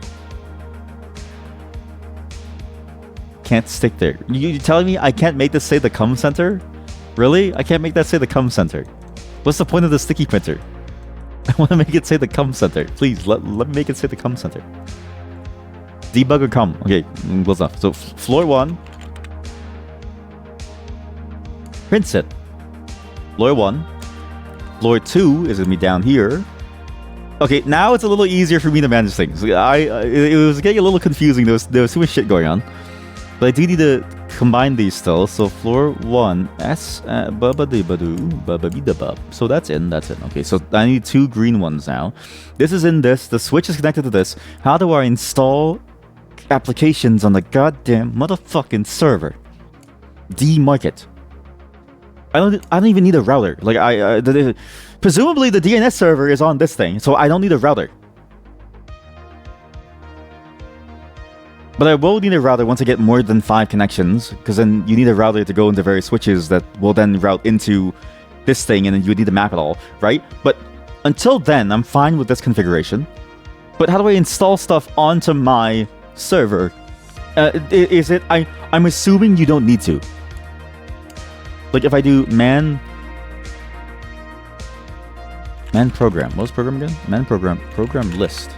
A: Can't stick there. You telling me I can't make this say the cum center? Really? I can't make that say the cum center. What's the point of the sticky printer? I want to make it say the cum center. Please, let me make it say the cum center. Debug or cum. Okay, close off. So floor 1. Print set. Floor 1. Floor 2 is going to be down here. Okay, now it's a little easier for me to manage things. It was getting a little confusing. There was too much shit going on. But I do need to combine these still. So floor 1, S, so that's in. Okay, so I need 2 green ones now. This is in this. The switch is connected to this. How do I install applications on the goddamn motherfucking server? Demarket. I don't even need a router. Like presumably the DNS server is on this thing, so I don't need a router. But I will need a router once I get more than 5 connections, because then you need a router to go into various switches that will then route into this thing, and then you would need to map it all, right? But until then, I'm fine with this configuration. But how do I install stuff onto my server? Is it... I'm assuming you don't need to. Like, if I do man program. What was program again? Man program. Program list.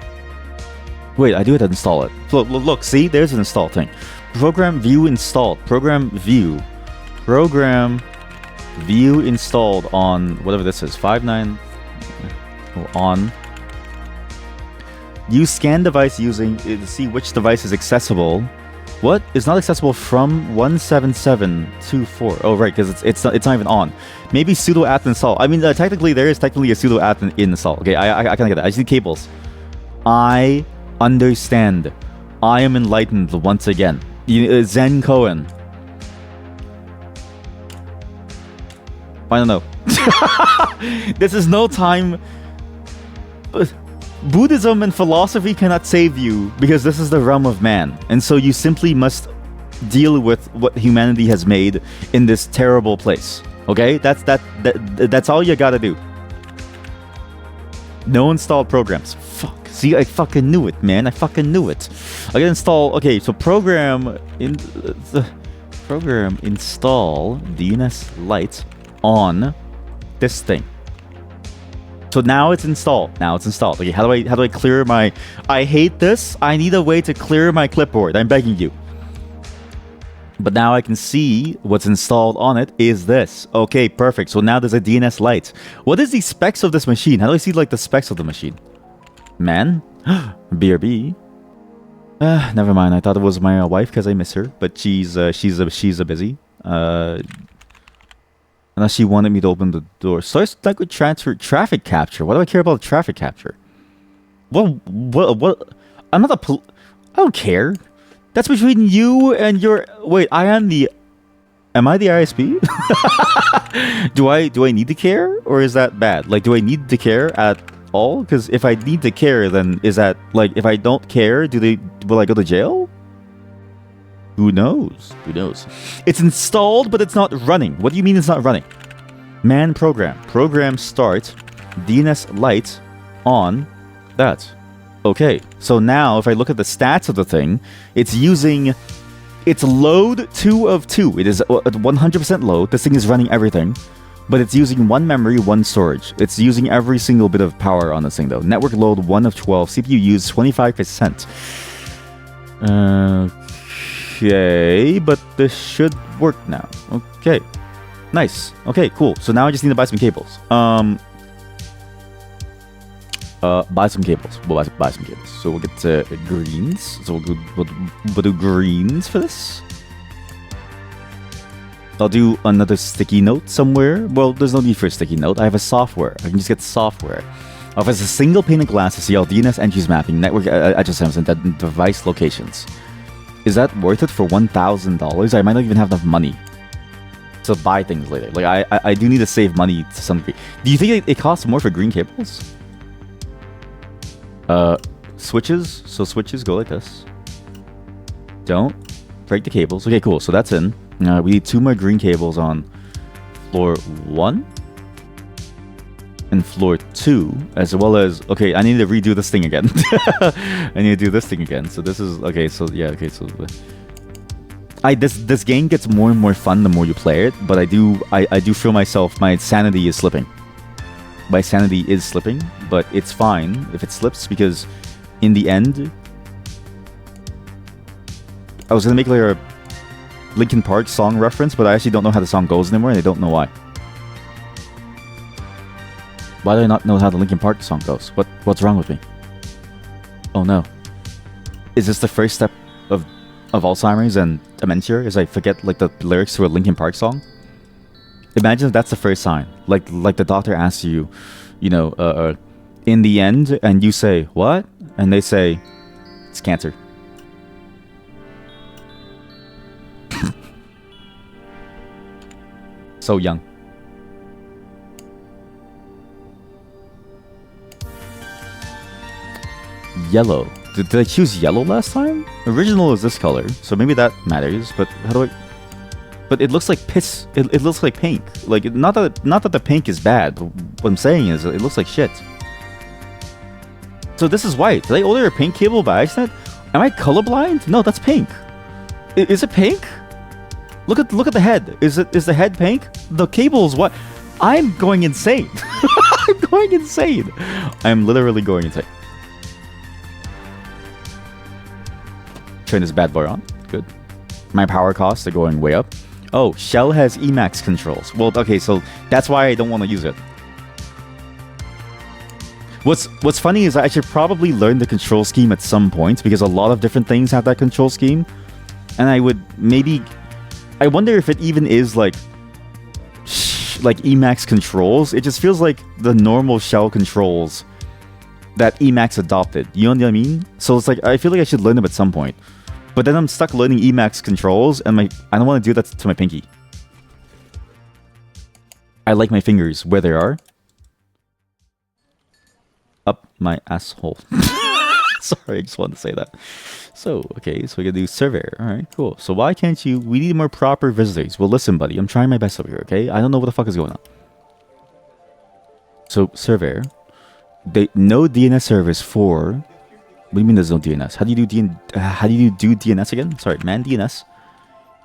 A: Wait, I do have to install it. Look, see? There's an install thing. Program view installed. Program view installed on whatever this is. 5.9 on. Use scan device using to see which device is accessible. What is not accessible from 17724? Oh, right, because it's not even on. Maybe sudo apt install. I mean, technically there is a sudo apt install. Okay, I kind of get that. I just need cables. I understand. I am enlightened once again. Zen Cohen. I don't know. This is no time. Buddhism and philosophy cannot save you because this is the realm of man, and so you simply must deal with what humanity has made in this terrible place. Okay, that's all you gotta do. No installed programs. Fuck. See, I fucking knew it, man. I fucking knew it. I gotta install. Okay, so program install DNS Lite on this thing. So now it's installed. Okay, how do I clear my... I hate this. I need a way to clear my clipboard. I'm begging you. But now I can see what's installed on it is this. Okay, perfect. So now there's a DNS Lite. What is the specs of this machine? How do I see like the specs of the machine? Man? BRB. Never mind. I thought it was my wife because I miss her, but she's a busy. Unless she wanted me to open the door. Source language transfer traffic capture. What do I care about traffic capture? What? I'm not a I don't care. That's between you and your... Wait, am I the ISP? Do I need to care? Or is that bad? Like, do I need to care at all? Because if I need to care, then is that... Like, if I don't care, will I go to jail? Who knows? Who knows? It's installed, but it's not running. What do you mean it's not running? Man program. Program start. DNS Lite on that. Okay. So now, if I look at the stats of the thing, it's using... It's load 2 of 2. It is 100% load. This thing is running everything. But it's using 1 memory, 1 storage. It's using every single bit of power on this thing, though. Network load 1 of 12. CPU use 25%. Okay, but this should work now. Okay, nice. Okay, cool. So now I just need to buy some cables. Buy some cables. We'll buy some cables. So we'll get greens. So we'll do greens for this. I'll do another sticky note somewhere. Well, there's no need for a sticky note. I have a software. I can just get software. Offers a single pane of glass to see all DNS entries mapping, network addresses, and device locations. Is that worth it for $1,000? I might not even have enough money to buy things later. Like, I do need to save money to some degree. Do you think it costs more for green cables? Switches. So switches go like this. Don't break the cables. Okay, cool. So that's in. We need 2 more green cables on floor 1 and floor 2, as well as... Okay, I need to redo this thing again. I need to do this thing again. So this is... Okay, so... Yeah, okay, so... This game gets more and more fun the more you play it, but I do feel myself... My sanity is slipping. My sanity is slipping, but it's fine if it slips, because in the end... I was gonna make like a Linkin Park song reference, but I actually don't know how the song goes anymore, and I don't know why. Why do I not know how the Linkin Park song goes? What's wrong with me? Oh no. Is this the first step of Alzheimer's and dementia? Is I forget like the lyrics to a Linkin Park song? Imagine if that's the first sign. Like the doctor asks you, you know, in the end, and you say, what? And they say, it's cancer. So young. Yellow. Did I choose yellow last time? Original is this color, so maybe that matters. But how do I? But it looks like piss. It looks like pink. Like not that the pink is bad. But what I'm saying is it looks like shit. So this is white. Did I order a pink cable by accident? Am I colorblind? No, that's pink. Is it pink? Look at the head. Is the head pink? The cable is what? I'm going insane. I'm going insane. I'm literally going insane. Turn this bad boy on. Good. My power costs are going way up. Oh, Shell has Emacs controls. Well, okay, so that's why I don't want to use it. What's funny is I should probably learn the control scheme at some point because a lot of different things have that control scheme. And I would maybe... I wonder if it even is like Emacs controls. It just feels like the normal Shell controls that Emacs adopted. You know what I mean? So it's like, I feel like I should learn them at some point. But then I'm stuck learning Emacs controls and I don't want to do that to my pinky. I like my fingers where they are. Up my asshole. Sorry, I just wanted to say that. So, okay, so we gotta do surveyor. Alright, cool. So why can't you... We need more proper visitors. Well, listen, buddy. I'm trying my best over here, okay? I don't know what the fuck is going on. So, surveyor. No DNS service for... What do you mean there's no DNS? How do you do DNS again? Sorry, man DNS.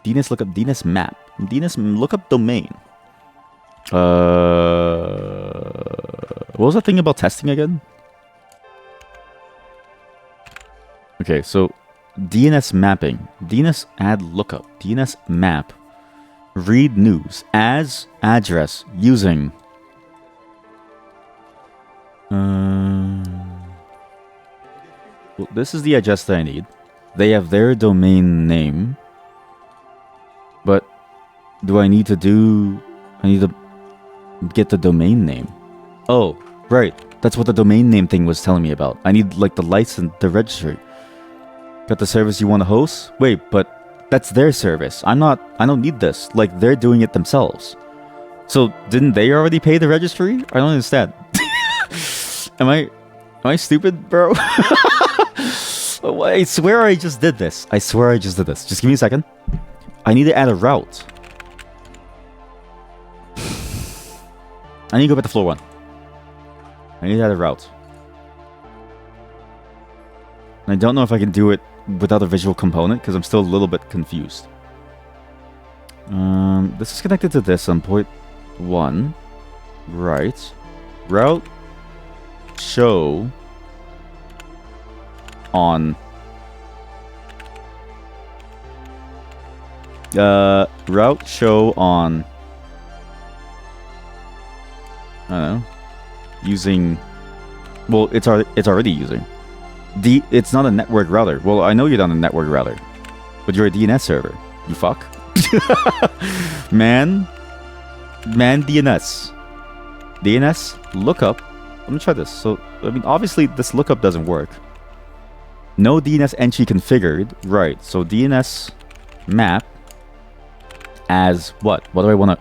A: DNS lookup, DNS map. DNS lookup domain. What was that thing about testing again? Okay, so DNS mapping, DNS add lookup, DNS map, read news as address using. Well, this is the address that I need. They have their domain name, but do I need to do? I need to get the domain name. Oh, right. That's what the domain name thing was telling me about. I need like the license, the registry. Got the service you want to host? Wait, but that's their service. I don't need this. Like, they're doing it themselves. So, didn't they already pay the registry? I don't understand. Am I stupid, bro? I swear I just did this. I swear I just did this. Just give me a second. I need to add a route. I need to go back to floor 1. I need to add a route. And I don't know if I can do it without a visual component because I'm still a little bit confused. This is connected to this on port 1. Right. Route show on route show on I don't know using well it's already using it's not a network router. Well, I know you're not a network router, but you're a DNS server. You fuck. man DNS lookup. Let me try this. So I mean obviously this lookup doesn't work. No DNS entry configured. Right. So DNS map as what? What do I want to...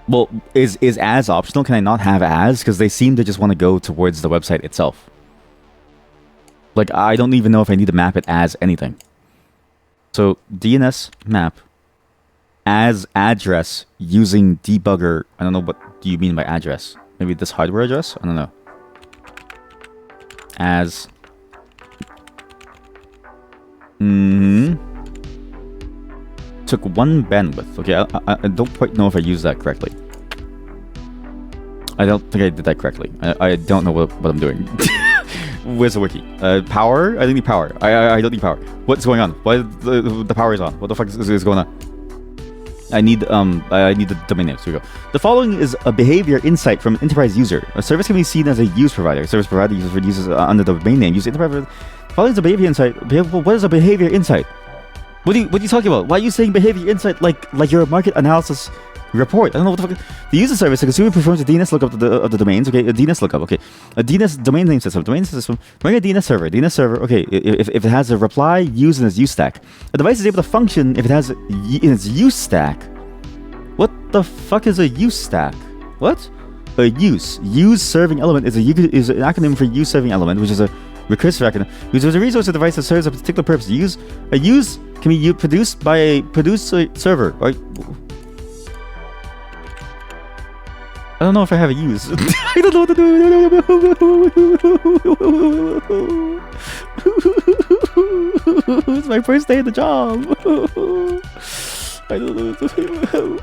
A: Well, is as optional? Can I not have as? Because they seem to just want to go towards the website itself. Like, I don't even know if I need to map it as anything. So, DNS map as address using debugger. I don't know what do you mean by address. Maybe this hardware address? I don't know. As... Took 1 bandwidth. Okay, I don't quite know if I used that correctly. I don't think I did that correctly. I don't know what I'm doing. Where's the wiki? Power? I don't need power. I don't need power. What's going on? Why the power is on? What the fuck is going on? I need the domain name. So we go. The following is a behavior insight from an enterprise user. A service can be seen as a use provider. A service provider uses for users under the domain name. Use enterprise. Following is a behavior insight. What is a behavior insight? What are you talking about? Why are you saying behavior insight like you're a market analysis report? I don't know what the fuck. The user service, the consumer performs a DNS lookup of the domains. Okay, a DNS lookup. Okay, a DNS domain name system. Domain system. Bring a DNS server. DNS server. Okay, if it has a reply used in its use stack, a device is able to function if it has in its use stack. What the fuck is a use stack? What? A use serving element is an acronym for use serving element, which is a Recursive acronym. Uses a resource or device that serves a particular purpose. Use can be produced by a producer server. Right? I don't know if I have a use. I don't know what to do. It's my first day at the job. I don't know what to do.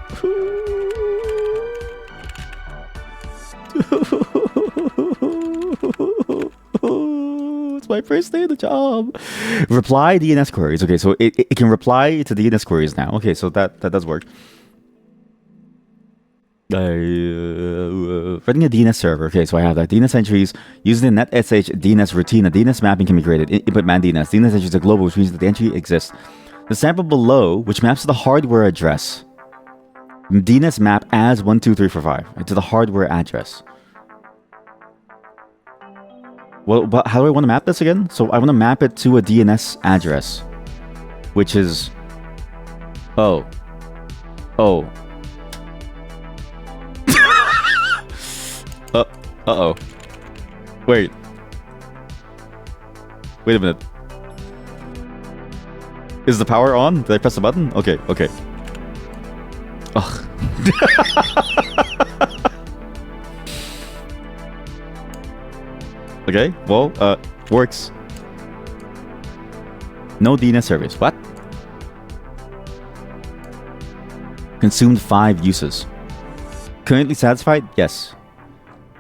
A: It's my first day at the job. Reply DNS queries. Okay, so it can reply to DNS queries now. Okay, so that does work. Running a DNS server. Okay, so I have that. DNS entries using the netsh DNS routine. A DNS mapping can be created. Input man DNS. DNS entries are global, which means that the entry exists. The sample below, which maps to the hardware address. DNS map as 12345 to the hardware address. Well, but how do I want to map this again? So I want to map it to a DNS address, which is oh. Uh-oh. Wait a minute. Is the power on? Did I press the button? Okay. Ugh. Okay, well, works. No DNS service. What? Consumed 5 uses. Currently satisfied? Yes.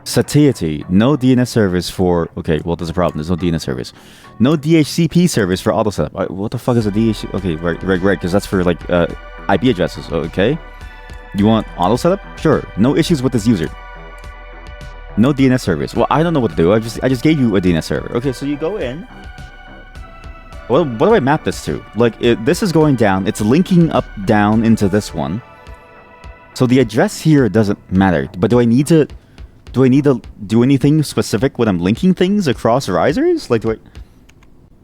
A: Satiety. No DNS service for... Okay, well, there's a problem. There's no DNS service. No DHCP service for auto setup. What the fuck is a DHCP? Okay, right, because that's for, like, IP addresses. Okay. You want auto setup? Sure. No issues with this user. No DNS service. Well, I don't know what to do. I just gave you a DNS server. Okay, so you go in. What do I map this to? Like, this is going down. It's linking up, down into this one. So the address here doesn't matter. But do I need to do anything specific when I'm linking things across risers? Like, do I...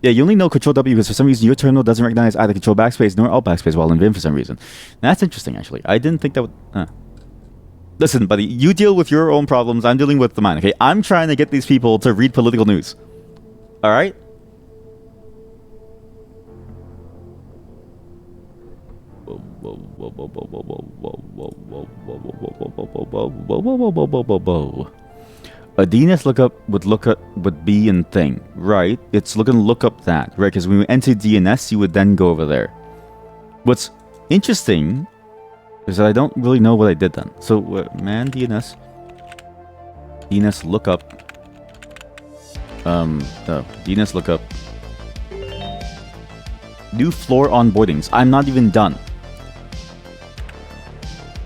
A: Yeah, you only know Control W because for some reason your terminal doesn't recognize either Control backspace nor Alt backspace while in Vim for some reason. That's interesting, actually. I didn't think that would... Listen, buddy, you deal with your own problems. I'm dealing with mine, okay? I'm trying to get these people to read political news. Alright? A DNS lookup would be in thing, right? It's looking to look up that, right? Because when you enter DNS, you would then go over there. What's interesting is that I don't really know what I did then. So, man, DNS lookup. DNS lookup. New floor onboardings. I'm not even done.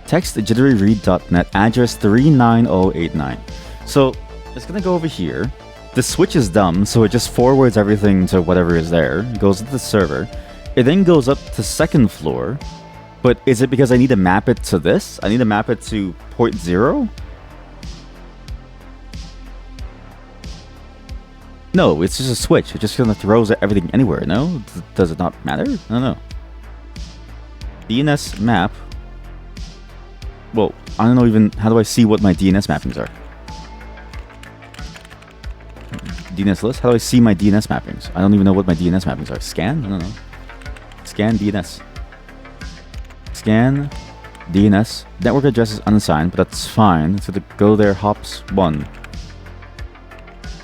A: Text jitteryread.net address 39089. So it's gonna go over here. The switch is dumb, so it just forwards everything to whatever is there. It goes to the server. It then goes up to second floor. But is it because I need to map it to this? I need to map it to port 0? No, it's just a switch. It just kind of throws everything anywhere, no? Does it not matter? I don't know. DNS map. Well, I don't know even... How do I see what my DNS mappings are? DNS list? How do I see my DNS mappings? I don't even know what my DNS mappings are. Scan? I don't know. Scan DNS. Scan DNS. Network address is unassigned, but that's fine. So to go there, hops 1.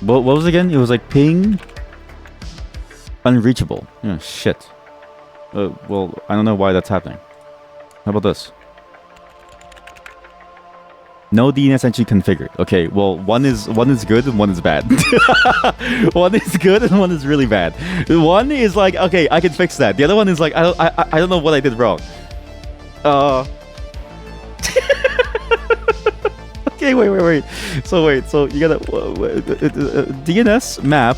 A: What was it again? It was like ping unreachable. Yeah, shit. Well, I don't know why that's happening. How about this? No DNS entry configured. Okay, well, one is good and one is bad. One is good and one is really bad. One is like, okay, I can fix that. The other one is like, I don't know what I did wrong. Okay, wait. So you gotta DNS map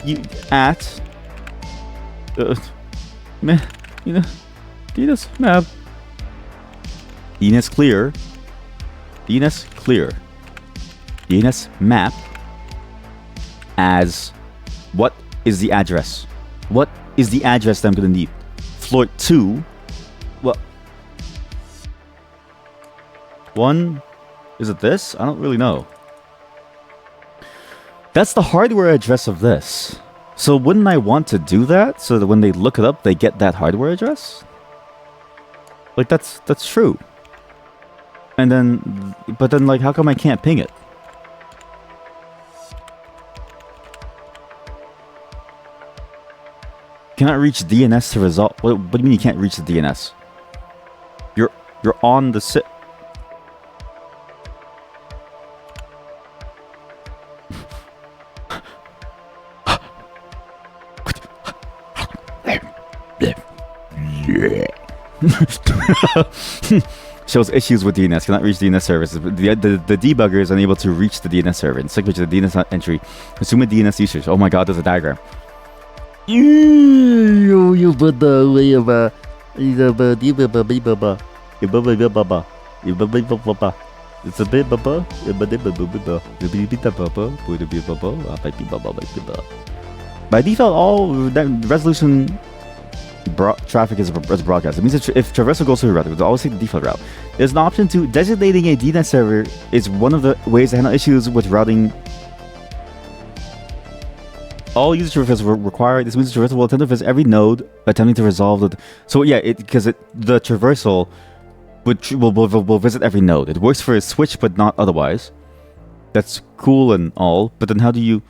A: you at DNS map DNS clear DNS map as what is the address? What is the address that I'm gonna need? Floor 2. What? 1? Is it this? I don't really know. That's the hardware address of this. So wouldn't I want to do that so that when they look it up, they get that hardware address? Like that's true. And then, but then like, how come I can't ping it? Cannot reach DNS to resolve. What do you mean you can't reach the DNS? You're on the sit. Shows issues with DNS. Cannot reach DNS services. The debugger is unable to reach the DNS server. And signature the DNS entry. Assume a DNS usage. Oh my god, there's a diagram. It's a bit by default, all that resolution traffic is broadcast. It means that if traversal goes through a route, it will always take the default route. There's an option to designating a DNS server is one of the ways to handle issues with routing. All user traversals will require this means the traversal will attempt to visit every node, attempting to resolve the. So yeah, the traversal will visit every node. It works for a switch, but not otherwise. That's cool and all, but then how do you?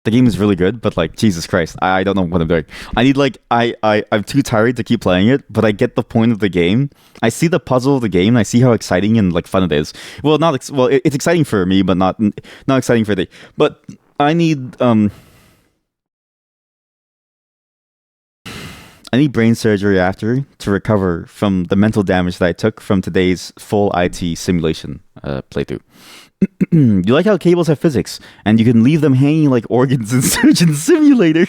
A: The game is really good, but like Jesus Christ, I don't know what I'm doing. I need like I'm too tired to keep playing it, but I get the point of the game. I see the puzzle of the game. And I see how exciting and like fun it is. Well, it's exciting for me, but not exciting for the. But I need brain surgery after to recover from the mental damage that I took from today's full IT simulation playthrough. You like how cables have physics, and you can leave them hanging like organs in Surgeon Simulator.